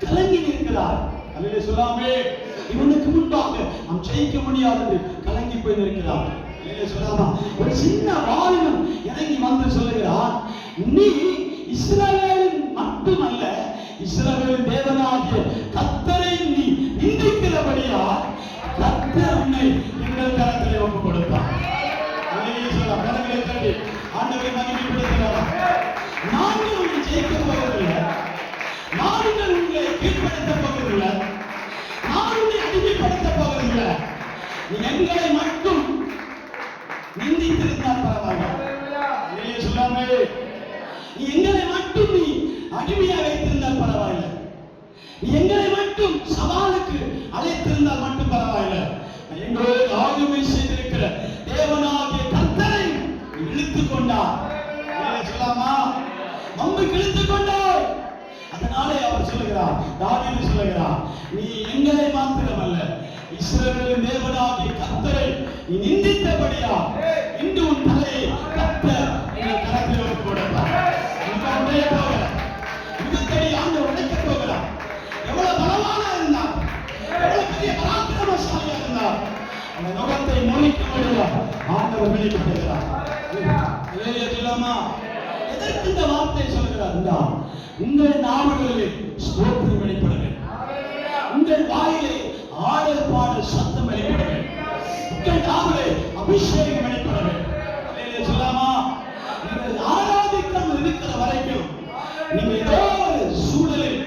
கலங்கி நிற்கிறார். அல்லேலூயா சொல்லாமே. இவனுக்கு முன்பாக நாம் ஜெயிக்க முடியாது கலங்கி போய் நிற்கிறார். அல்லேலூயா சொல்லாமா. ஒரு சின்ன வாலிபன் இறங்கி வந்து சொல்லுகிறார், நீ இஸ்ரவேலின் மட்டுமல்ல இஸ்ரவேலின் தேவனாகிய கர்த்தரை நீ நிந்திக்கிறபடியா கர்த்தர் உன்னை எங்கள் கரத்திலே ஒப்புக் கொடுத்தார். அல்லேலூயா சொல்லாம். கரங்களை தட்டி ஆண்டவரை மகிமைப்படுத்துகிறார். நாங்கள் உங்களை ஜெயிக்க போவதில்லை, நாங்கள் உங்களை கீழ்ப்படுத்த போவதில்லை, நாங்கள் அடிமைப்படுத்த போவதில்லை. நீ எங்களை மட்டும் நிந்தித்திருந்தால் பரவாயில்லை. அல்லேலூயா சொல்லாமே. நீ எங்களை மட்டும் நீ அடிமையா வைத்திருந்தால் பரவாயில்லை, நீ எங்களை மட்டும் சவாலுக்கு அழைத்திருந்தால் மட்டும் பரவாயில்லை. எங்களோடு ஆளுமை செய்திருக்கிற தேவனாகிய கர்த்தரை இழுத்துக் கொண்டார். சொல்லாமா, மம்பு இழுத்துக் கொண்டார். அதனாலே அவர் சொல்லுகிறார், தாவீது சொல்லுகிறார், நீ எங்களை மாத்திரமல்ல இஸ்ரவேலின் தேவனாகிய கர்த்தரை நீ நிந்தித்தபடியா இன்று உன் தலையை கர்த்தர் எங்கள் கரத்தில் ஒப்புக் கொடுத்தார். உடைய போகிற முகத்தடி ஆண்டு உடைக்க போகிறார். எவ்வளவு பலவான இருந்தார், எவ்வளவு பெரிய பராக்கிரமசாலியா இருந்தார், அந்த நுகத்தை முறிக்க முடியும் ஆண்டவர் வெளிப்படுகிறார். சொல்லாமா. எதற்கு இந்த வார்த்தை சொல்கிறார் என்றால், உங்கள் நாவுகளிலே ஸ்தோத்திரம் வெளிப்பட வேண்டும், உங்கள் வாயிலே ஆடல் பாடல் சத்தம் வெளிப்பட வேண்டும், உங்கள் நாவிலே அபிஷேகம் வெளிப்பட வேண்டும். சொல்லாமா. நீங்கள் ஆராதிக்காமல் இருக்கிற வரைக்கும் நீங்க ஏதோ ஒரு சூழலில்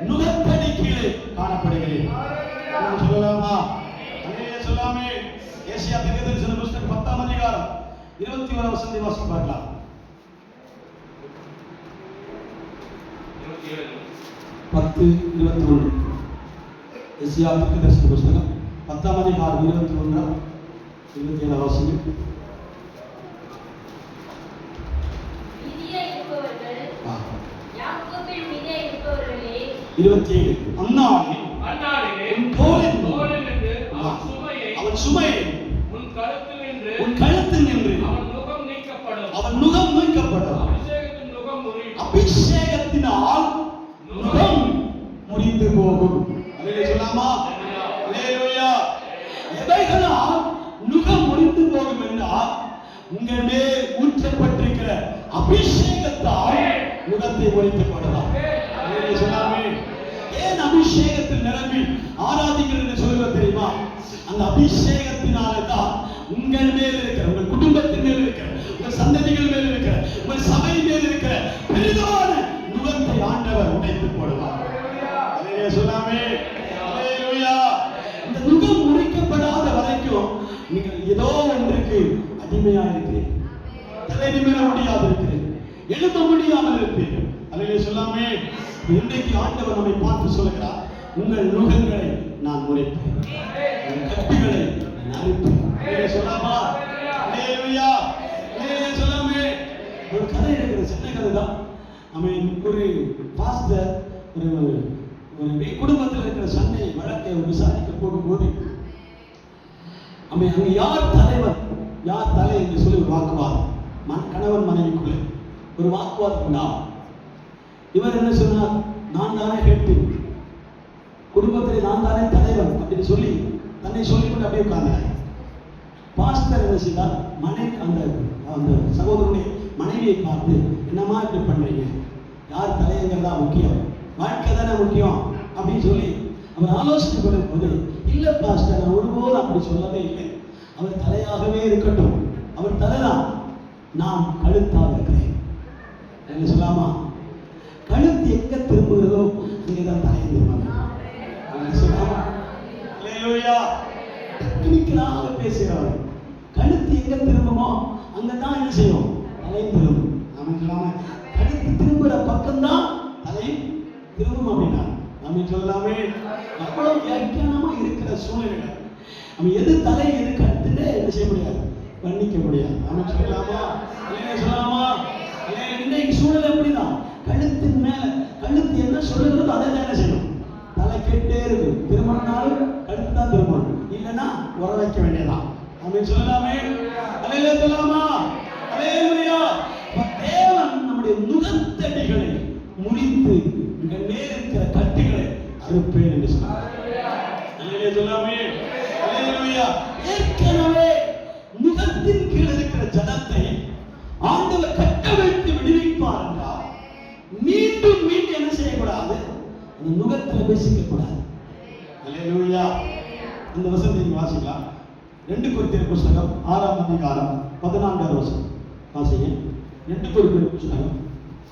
நுகத்தடி கீழே காணப்படுகிறீர்கள். சொல்லலாமா? சொல்லாமே. ஏசியா தீர்க்கதரிசன புத்தகம் 10ஆம் அதிகாரம் 21ஆம் வசனத்தை வாசித்து பார்க்கலாம். 10:21 ஏசியா தீர்க்கதரிசன புத்தகம் 10ஆம் அதிகாரம் 21 27 வசனம். அவன் சுமையை உன் கழுத்தில் நின்று அவன் நுகம் நீக்கப்படும், அபிஷேகத்தினால் நுகம் முறிந்து போகும். சொல்லாமா. எவைகளால் நுகம் முறிந்து போகும் என்றால், உங்கள் மேல் ஊற்றப்பட்டிருக்கிற அபிஷேகத்தால் நுகத்தை முறிக்கப்படலாம். சொல்லாமே. ஏன் அபிஷேகத்தில் நிரம்பி ஆராதிக்கிறது என்று சொல்லுவது தெரியுமா? அந்த அபிஷேகத்தினால தான் உங்கள் மேல் இருக்கிற, உங்கள் குடும்பத்தின் மேல் இருக்கிற, உங்கள் சந்ததிகள் மேல் இருக்கிற, உங்கள் சபை மேல் இருக்கிற பெரிதான நுகத்தை ஆண்டவர் உடைத்து போடுவார். சொல்லாமே. இந்த நுகம் முறிக்கப்படாத வரைக்கும் நீங்கள் ஏதோ ஒன்றுக்கு அடிமையா இருக்கிறீர்கள், தலை நிமிர முடியாது இருக்கிறீர்கள், எழுத முடியாமல் இருப்பீர்கள். அல்லேலூயா சொல்லாமே. இன்றைக்கு ஆண்டவர் நம்மை பார்த்து சொல்லுகிறார், உங்கள் நுகங்களை நான் முறிப்பேன், உங்கள் கட்டிகளை நான் அறுப்பேன். சொல்லாமா. அல்லேலூயா. அல்லேலூயா சொல்லாமே. ஒரு கதை இருக்கிற, சின்ன கதை தான். ஒரு பாஸ்டர் ஒரு குடும்பத்தில் இருக்கிற சண்டை வழக்கை விசாரிக்க போகும்போது அங்க யார் தலைவர் யார் தலை என்று சொல்லி ஒரு வாக்குவாதம், கணவன் மனைவிக்குள்ளே ஒரு வாக்குவாதம் உண்டாகும். இவர் என்ன சொன்னார், நான் தானே கேட்பேன், குடும்பத்தில் நான் தானே தலைவன் அப்படின்னு சொல்லி தன்னை சொல்லிக்கொண்டு அப்படியே உட்கார்ந்தார். பாஸ்டர் என்ன செய்தார், அந்த சகோதரனுடைய மனைவியை பார்த்து, என்னமா இப்படி பண்றீங்க, யார் தலைங்கிறதா முக்கியம், வாழ்க்கை தானே முக்கியம் அப்படின்னு சொல்லி அவர் ஆலோசனை பண்ணும் போது, இல்லை பாஸ்டர் நான் ஒருபோதும் அப்படி சொல்லவே இல்லை, அவர் தலையாகவே இருக்கட்டும், அவர் தலைதான், நான் கழுத்தாக இருக்கிறேன். என்ன சொல்லாமா? கழுத்து எங்க திரும்புகிறதோ அங்கேதான் தலை திரும்ப. டெக்னிக்கலாக பேசுகிறார். கழுத்து எங்க திரும்புமோ அங்கதான் என்ன செய்யும், தலை திரும்பும். கழுத்து திரும்புகிற பக்கம்தான் தலை திரும்பும் அப்படின்னா நம்ம சொல்லலாமே. அவ்வளவு வியாக்கியானமா இருக்கிற சூழ்நிலை நம்ம எது தலை எது கழுத்துன்னு என்ன செய்ய முடியாது, வர்ணிக்க முடியாது. நம்ம சொல்லலாமா? சொல்லலாமா? இன்னைக்கு சூழ்நிலை எப்படிதான், கழுத்தின் மேல கழுத்து என்ன சொல்லுகிறதோ அதை தான் என்ன செய்யும், தலை கேட்டே இருக்கு. திருமணம்னாலும் கழுத்து தான் திருமணம், இல்லைன்னா உர வைக்க வேண்டியதான். ஆமென் சொல்லலாமே. அல்லேலூயா சொல்லலாமா? அல்லேலூயா. தேவன் நம்முடைய நுகத்தடிகளை முறித்து மிக நேரிருக்கிற கட்டுகளை அறுப்பேன் என்று சொன்னார். அல்லேலூயா சொல்லலாமே. அல்லேலூயா. ஏற்கனவே நுகத்தின் கீழ் இருக்கிற ஜனத்தை ஆண்டவர் கட்ட வைத்து விடுவிப்பார் என்றால் மீண்டும் மீண்டும் என்ன செய்யக்கூடாது? அந்த நுகத்தில் பேசிக்க கூடாது. அல்லேலூயா. இந்த வசனத்தை வாசிக்கலாம். 2 கொரிந்தியர் புத்தகம் 6ஆம் அதிகாரம் 14வது வசனம் வாசிங்க. 2 கொரிந்தியர் புத்தகம்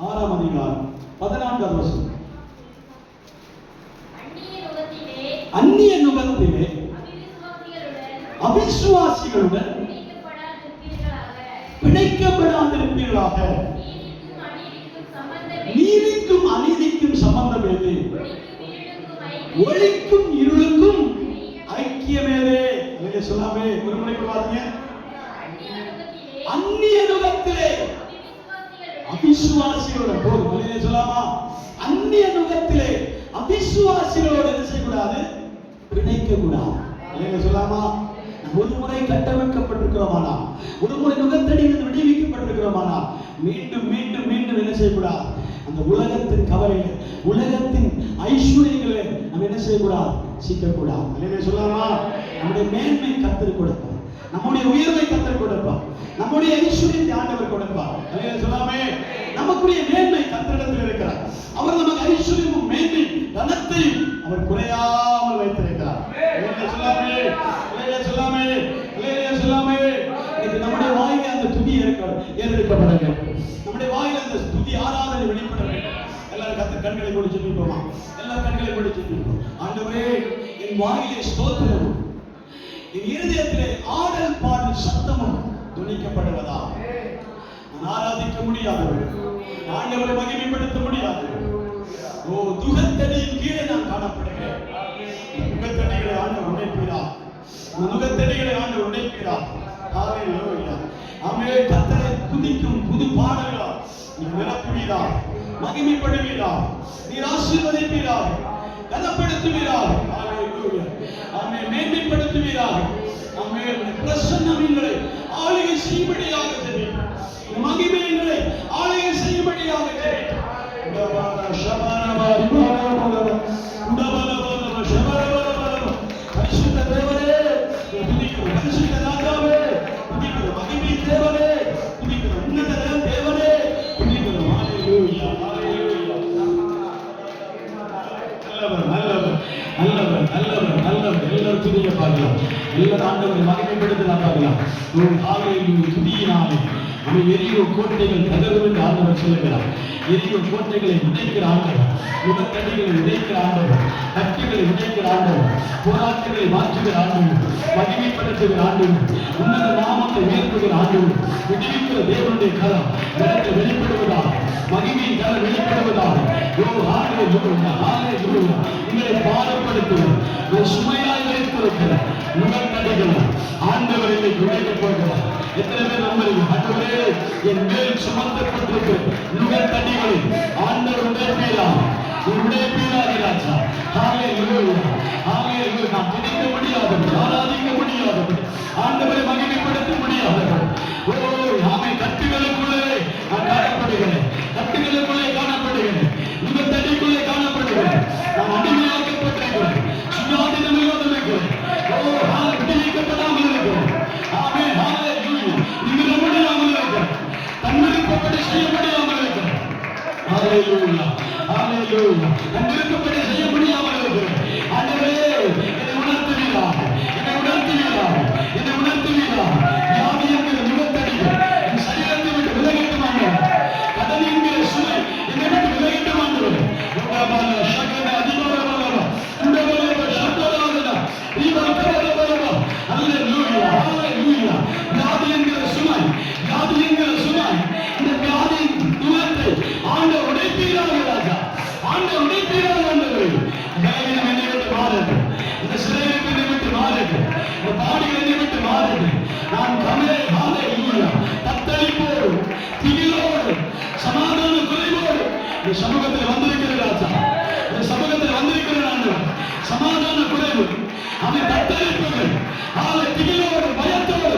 6ஆம் அதிகாரம் 14வது வசனம். அந்நிய நுகத்திலே அவிசுவாசிகளுடன் பிணைக்கப்படாதிருப்பீர்களாக. நீதிக்கும் அநீதிக்கும் சம்பந்தம் ஏது? ஒளிக்கும் இருளுக்கும் ஐக்கியம் ஏது? அல்லேலூயா சொல்லாமே. ஒரு முறை பாருங்க. அந்நிய நுகத்திலே அவிசுவாசிகளுடன் போதும். அல்லேலூயா சொல்லாமா? அந்நிய நுகத்திலே அவிசுவாசிகளோடு என்ன செய்யக்கூடாது? பிணைக்க கூடாது. அல்லேலூயா சொல்லாமா? ஒரு முறை கட்டமைக்கப்பட்டிருக்கிறோமானா, ஒரு முறை நுகத்தடியிலிருந்து விடுவிக்கப்பட்டிருக்கிறோமானா, மீண்டும் மீண்டும் மீண்டும் என்ன செய்யக்கூடாது? அந்த உலகத்தின் கவலையில், உலகத்தின் ஐஸ்வர்யங்களை நம்ம என்ன செய்யக்கூடாது? சிக்கக்கூடாது. அல்லேலூயா சொல்லாமா? நம்முடைய மேன்மை கர்த்தர் கொடுப்பார், நம்முடைய உயர்வை கர்த்தர் கொடுப்பார், நம்முடைய ஐஸ்வர்யத்தை ஆண்டவர் கொடுப்பார். அல்லேலூயா சொல்லாமே. நமக்குரிய மேன்மை கர்த்தரிடத்தில் இருக்கிறார். அவர் நமக்கு ஐஸ்வர்யமும் மேன்மை தனத்தையும் அவர் குறையாமல் வைத்திருக்கிறார். அல்லேலூயா சொல்லாமே. அல்லேலூயா சொல்லாமே. அல்லேலூயா சொல்லாமே. இன்னைக்கு நம்முடைய வாயிலே அந்த துதி ஏறெடுக்கப்பட வேண்டும். நம்முடைய வாயிலே அந்த துதி ஆராதனை வெளிப்பட வேண்டும். எல்லாரும் கர்த்தர் கண்களை மூடி ஜெபிப்போமா? எல்லாரும் கண்களை மூடி ஜெபிப்போம். ஆண்டவரே, என் வாயிலே ஸ்தோத்திரமும் என் இருதயத்திலே ஆடல் பாடல் சத்தமும் துணிக்கப்படுவதா? நான் ஆராதிக்க முடியாது, ஆண்டவரை மகிமைப்படுத்த முடியாது. ஓ, துகத்தடியின் கீழே நான் காணப்படுகிறேன். நுகத்தடிகளை ஆண்டவர் உடைப்பீரார். நுகத்தடிகளை ஆண்டவர் உடைப்பீரார். ஹல்லேலூயா. ஆமென். கர்த்தரை துதிக்கும் புது பாடல்களால் நீர் நிரப்புவீரார், மகிமைப்படுவீரார், நீர் ஆசீர்வதிப்பீரார், கனப்படுத்துவீரார். ஹல்லேலூயா. ஆமென். மேன்மைப்படுத்துவீரார். ஆமென். பிரசன்னங்களை ஆளுகை செய்யும்படியாக ஜெபிக்கிறேன். மகிமைகளை ஆளுகை செய்யும்படியாக ஜெபிக்கிறேன். பரிசுத்த தேவனே துதிக்கிறோம். பரிசுத்த ராஜாவே துதிக்கிறோம். மகிமை தேவனே துதிக்கிறோம். உன்னத தேவனே துதிக்கிறோம். ஹல்லேலூயா. ஹல்லேலூயா. நல்லவர் நல்லவர் நல்லவர் நல்லவர் நல்லவர். எல்லாரும் துதிக்க பார்க்கலாம். எல்லாரும் ஆண்டவரை மகிமைப்படுத்த பார்க்கலாம். ஹல்லேலூயா. துதியினாலே அவன் எரியோ கோட்டைகள் தகரும் என்று ஆண்டவர் சொல்லுகிறார். எரியோ கோட்டைகளை உடைக்கிற ஆண்டவர், நுகத்தடிகளை உடைக்கிற ஆண்டவர், கட்டுகளை உடைக்கிற ஆண்டவர், போராட்டங்களை மாற்றுகிற ஆண்டவர், மகிமைப்படுத்துகிற ஆண்டவர், உன்னத நாமத்தை உயர்த்துகிற ஆண்டவர், விடுவிக்கிற தேவனுடைய கரம் எனக்கு வெளிப்படுவதாக, மகிமையின் கரம் வெளிப்படுவதாக. உங்களை பாடப்படுத்துகிற சுமையாய் வைத்திருக்கிற நுகத்தடிகள் ஆண்டவர் இன்னைக்கு உடைக்கப் போகிறார். எத்தனை பேர் நம்புறீங்க? ஆண்டவரே, என் மேல் சுமத்தப்பட்டிருக்கிற நுகத்தடிகளை ஆண்டவர் உடைப்பீரார், உடைப்பீரார் ராஜா. ஹல்லேலூயா. ஹல்லேலூயா. நான் துதிக்க முடியாதவன், ஆராதிக்க முடியாதவன், ஆண்டவரை மகிமைப்படுத்த முடியாதவன். ஓ, ஆமென். கட்டுகளுக்குள்ளே நான் காணப்படுகிறேன், கட்டுகளுக்குள்ளே காணப்படுகிறேன், நுகத்தடிக்குள்ளே காணப்படுகிறேன். நான் அடிமையாக்கப்பட்டிருக்கிறேன், சுயாதீனம் இல்லாமல் இருக்கிறேன். ஓ, விடுவிக்கப்படாமல் இருக்கிறேன். ஆமென். ஹல்லேலூயா. நிமிர முடியாமல் இருக்கிறேன், தன்னிருப்பப்படி செய்ய முடியாமல் இருக்கிறேன். ஹல்லேலூயா. ஹல்லேலூயா. தன்னிருப்பப்படி செய்ய முடியாமல் இருக்கிறேன். ஆண்டவரே, என்னை உணர்த்துவீராக, என்னை உணர்த்துவீராக, என்னை உணர்த்துவீராக. வியாதி என்கிற நுகத்தடிகள் என் சரீரத்தை விட்டு விலகிட்டு ஆண்டவர், கடன் என்கிற சுமை என்னை விட்டு விலகிட்டு ஆண்டவர். சகல அதிகாரமாக உடவலவ சத்தராகனா தீவரகவலவ. ஹல்லேலூயா. ஹல்லேலூயா. வியாதி என்கிற சுமை, வியாதி என்கிற சுமை, இந்த வியாதியின் நுகத்தை ஆண்டவர் உடைப்பீராக ராஜா, ஆண்டவர் உடைப்பீராக ஆண்டவர். பலவீனம் என்னை விட்டு மாறட்டும், இந்த சிறையிருப்பு என்னை விட்டு மாறட்டும், இந்த பாடிகள் என்னை விட்டு மாறட்டும். நான் கமலை ஹல்லேலூயா தத்தளிப்போடு திகிலோடு சமாதான குறைவோடு இந்த சமூகத்தில் வந்திருக்கிற ராஜா, இந்த சமூகத்தில் வந்திருக்கிற ஆண்டவர். சமாதான குறைவு, அவன் தத்தளிப்புகள், திகிலோடு பயத்தோடு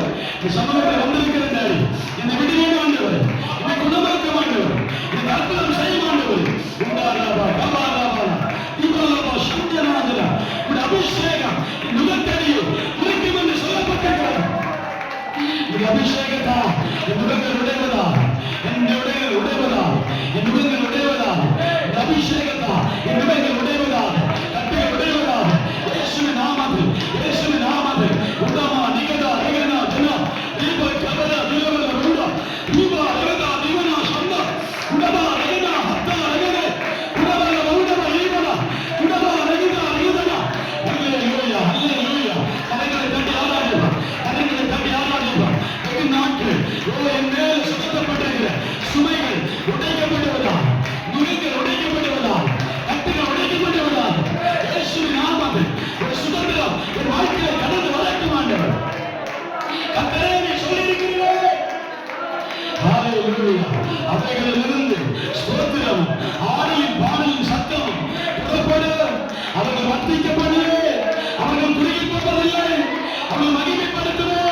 ஹalleluya. அவைகளிலிருந்து ஸ்தோத்திரம் ஆடலின் பாடலின் சத்தம் புறப்படும். அவர்கள் வர்த்திக்கப்படுவே, அவர்கள் குறுகி போவதில்லை, அவர்கள் மகிமைப்படுத்துவே,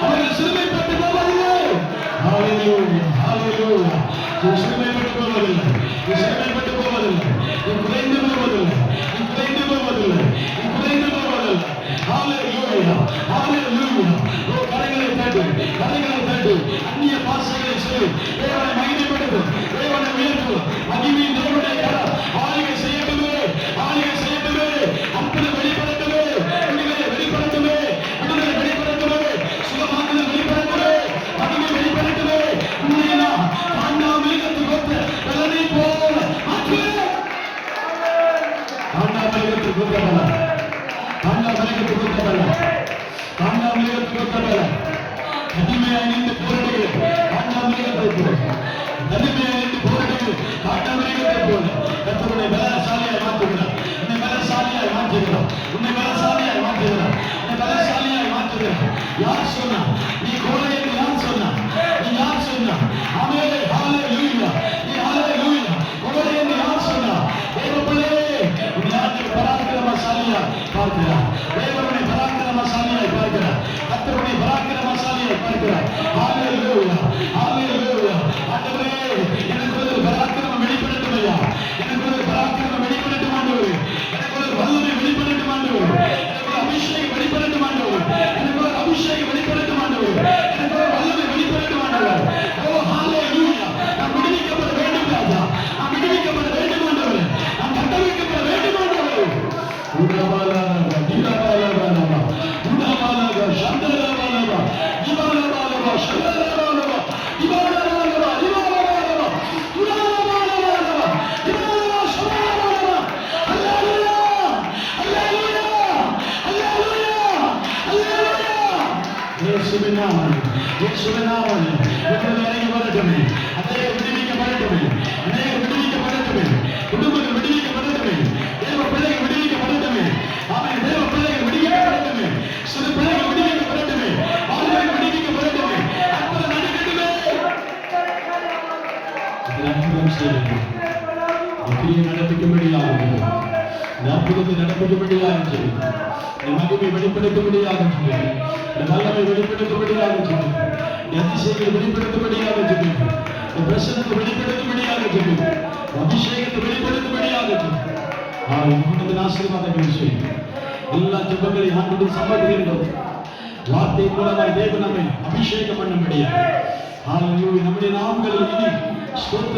அவர்கள் சிறுமைப்பட்டு போவதில்லை. ஹalleluya, ஹalleluya. சிறுமைப்பட்டு போவதில்லை, சிறுமைப்பட்டு போவதில்லை, குறைந்து போவதில்லை, குறைந்து போவதில்லை, குறைந்து போவதில்லை. ஹalleluya, ஹalleluya. கரங்களை தட்டு, கரங்களை தட்டு, அந்நிய பாஷைகளை சொல்லி தேவனை மகிமைப்படுத்து, தேவனை உயர்த்து. மகிமையின் தேவனுடைய கரம் ஆளுகை செய்யட்டுமே, ஆளுகை செய்யட்டுமே, அற்புதம் வெளிப்படட்டுமே, விடுதலை வெளிப்படட்டுமே, விடுதலை வெளிப்படட்டுமே, சுகமாக்குதல் வெளிப்படட்டுமே, மகிமை வெளிப்படட்டுமே. உண்மையினா காண்டாமிருகத்துக்கு ஒத்த வெள்ளனை போல மாற்றுவே. காண்டாமிருகத்துக்கு ஒத்த வெள்ளம், காண்டாமிருகத்துக்கு ஒத்த வெள்ளம், காண்டாமிருகத்துக்கு ஒத்த வெள்ளம். தனிமையாக நின்று போராடுகிறது காண்டாமிருகத்தை போல, தனிமையாக நின்று போராடுகிறது காண்டாமிருகத்தை போல. கர்த்தருடைய பலசாலியாய் மாற்றுகிறார், உன்னை பலசாலியாய் மாற்றுகிறார், உன்னை பலசாலியாய் மாற்றுகிறார், உன்னை பலசாலியாய் மாற்றுகிறார். யார் சொன்னா நீ கோலை என்று? யார் சொன்னா? நீ யார் சொன்னா? ஆமென், ஹalleluya. நீ ஹalleluya கோலை என்று யார் சொன்னா? தேவ பிள்ளையே, உன் யாரை பராக்கிரமசாலியாய் பார்க்கிறார், தேவனுடைய பராக்கிரமசாலியாய் பார்க்கிறார், கர்த்தருடைய பராக்கிரமசாலியாய் பார்க்கிறார். ஹalleluya, ஹalleluya. ஆண்டவரே, எனக்கு ஒரு பராக்கிரமம் வெளிப்படட்டும் ஐயா, எனக்கு ஒரு பராக்கிரமம் வெளிப்படட்டும் ஆண்டவரே, எனக்கு ஒரு வல்லமை வெளிப்படட்டும் ஆண்டவரே, எனக்கு ஒரு அபிஷேகம் வெளிப்படட்டும் ஆண்டவரே, எனக்கு ஒரு அபிஷேகம் வெளிப்படட்டும் ஆண்டவரே, எனக்கு ஒரு வல்லமை வெளிப்படட்டும் ஆண்டவரே. ஓ ஹalleluya. நான் விடுவிக்கப்பட வேண்டும் ராஜா, நான் விடுவிக்கப்பட வேண்டும் ஆண்டவரே, நான் கட்டவிழ்க்கப்பட வேண்டும் ஆண்டவரே. உடபாலா திரபாலா உடபாலா சந்தரபாலா திபாலா சந்தரபாலா திபாலா குடும்பங்கள் விடுவிக்கப்படட்டுமே, தேவ பிள்ளைகள் விடுவிக்கப்படட்டுமே, ஆமென். தேவ பிள்ளைகள் விடுவிக்கப்படட்டுமே, சிறு பிள்ளைகள் விடுவிக்கப்படட்டுமே, ஆண்கள் விடுவிக்கப்படட்டுமே, அற்புதம் நடக்கட்டுமே. அற்புதம் செய்யுங்கள், கிரியை நடப்பிக்கும்படியாக, அற்புதத்தை நடப்பிக்கும்படியாக செய்யுங்கள், மகிமை வெளிப்படுத்தும்படியாக செய்யுங்கள், வல்லமை வெளிப்படுத்தும்படியாக செய்யுங்கள், அதிசயங்களை வெளிப்படுத்தும்படியாக செய்யுங்கள், பிரசனத்தை வெளிப்படுத்தும்படியாக செய்யுங்கள், அபிஷேகத்தை வெளிப்படுத்தும்படியாக செய்யுங்கள். ஆசீர்வாதங்கள் செய்யுங்கள். எல்லா ஜெபங்களையும் ஆண்டவருடைய சமர்ப்பிக்கின்றோம். வார்த்தை மூலமாய் தேவன் நம்மை அபிஷேகம் பண்ணும்படியாக. ஹalleluya. நம்முடைய நாமங்களில் இனி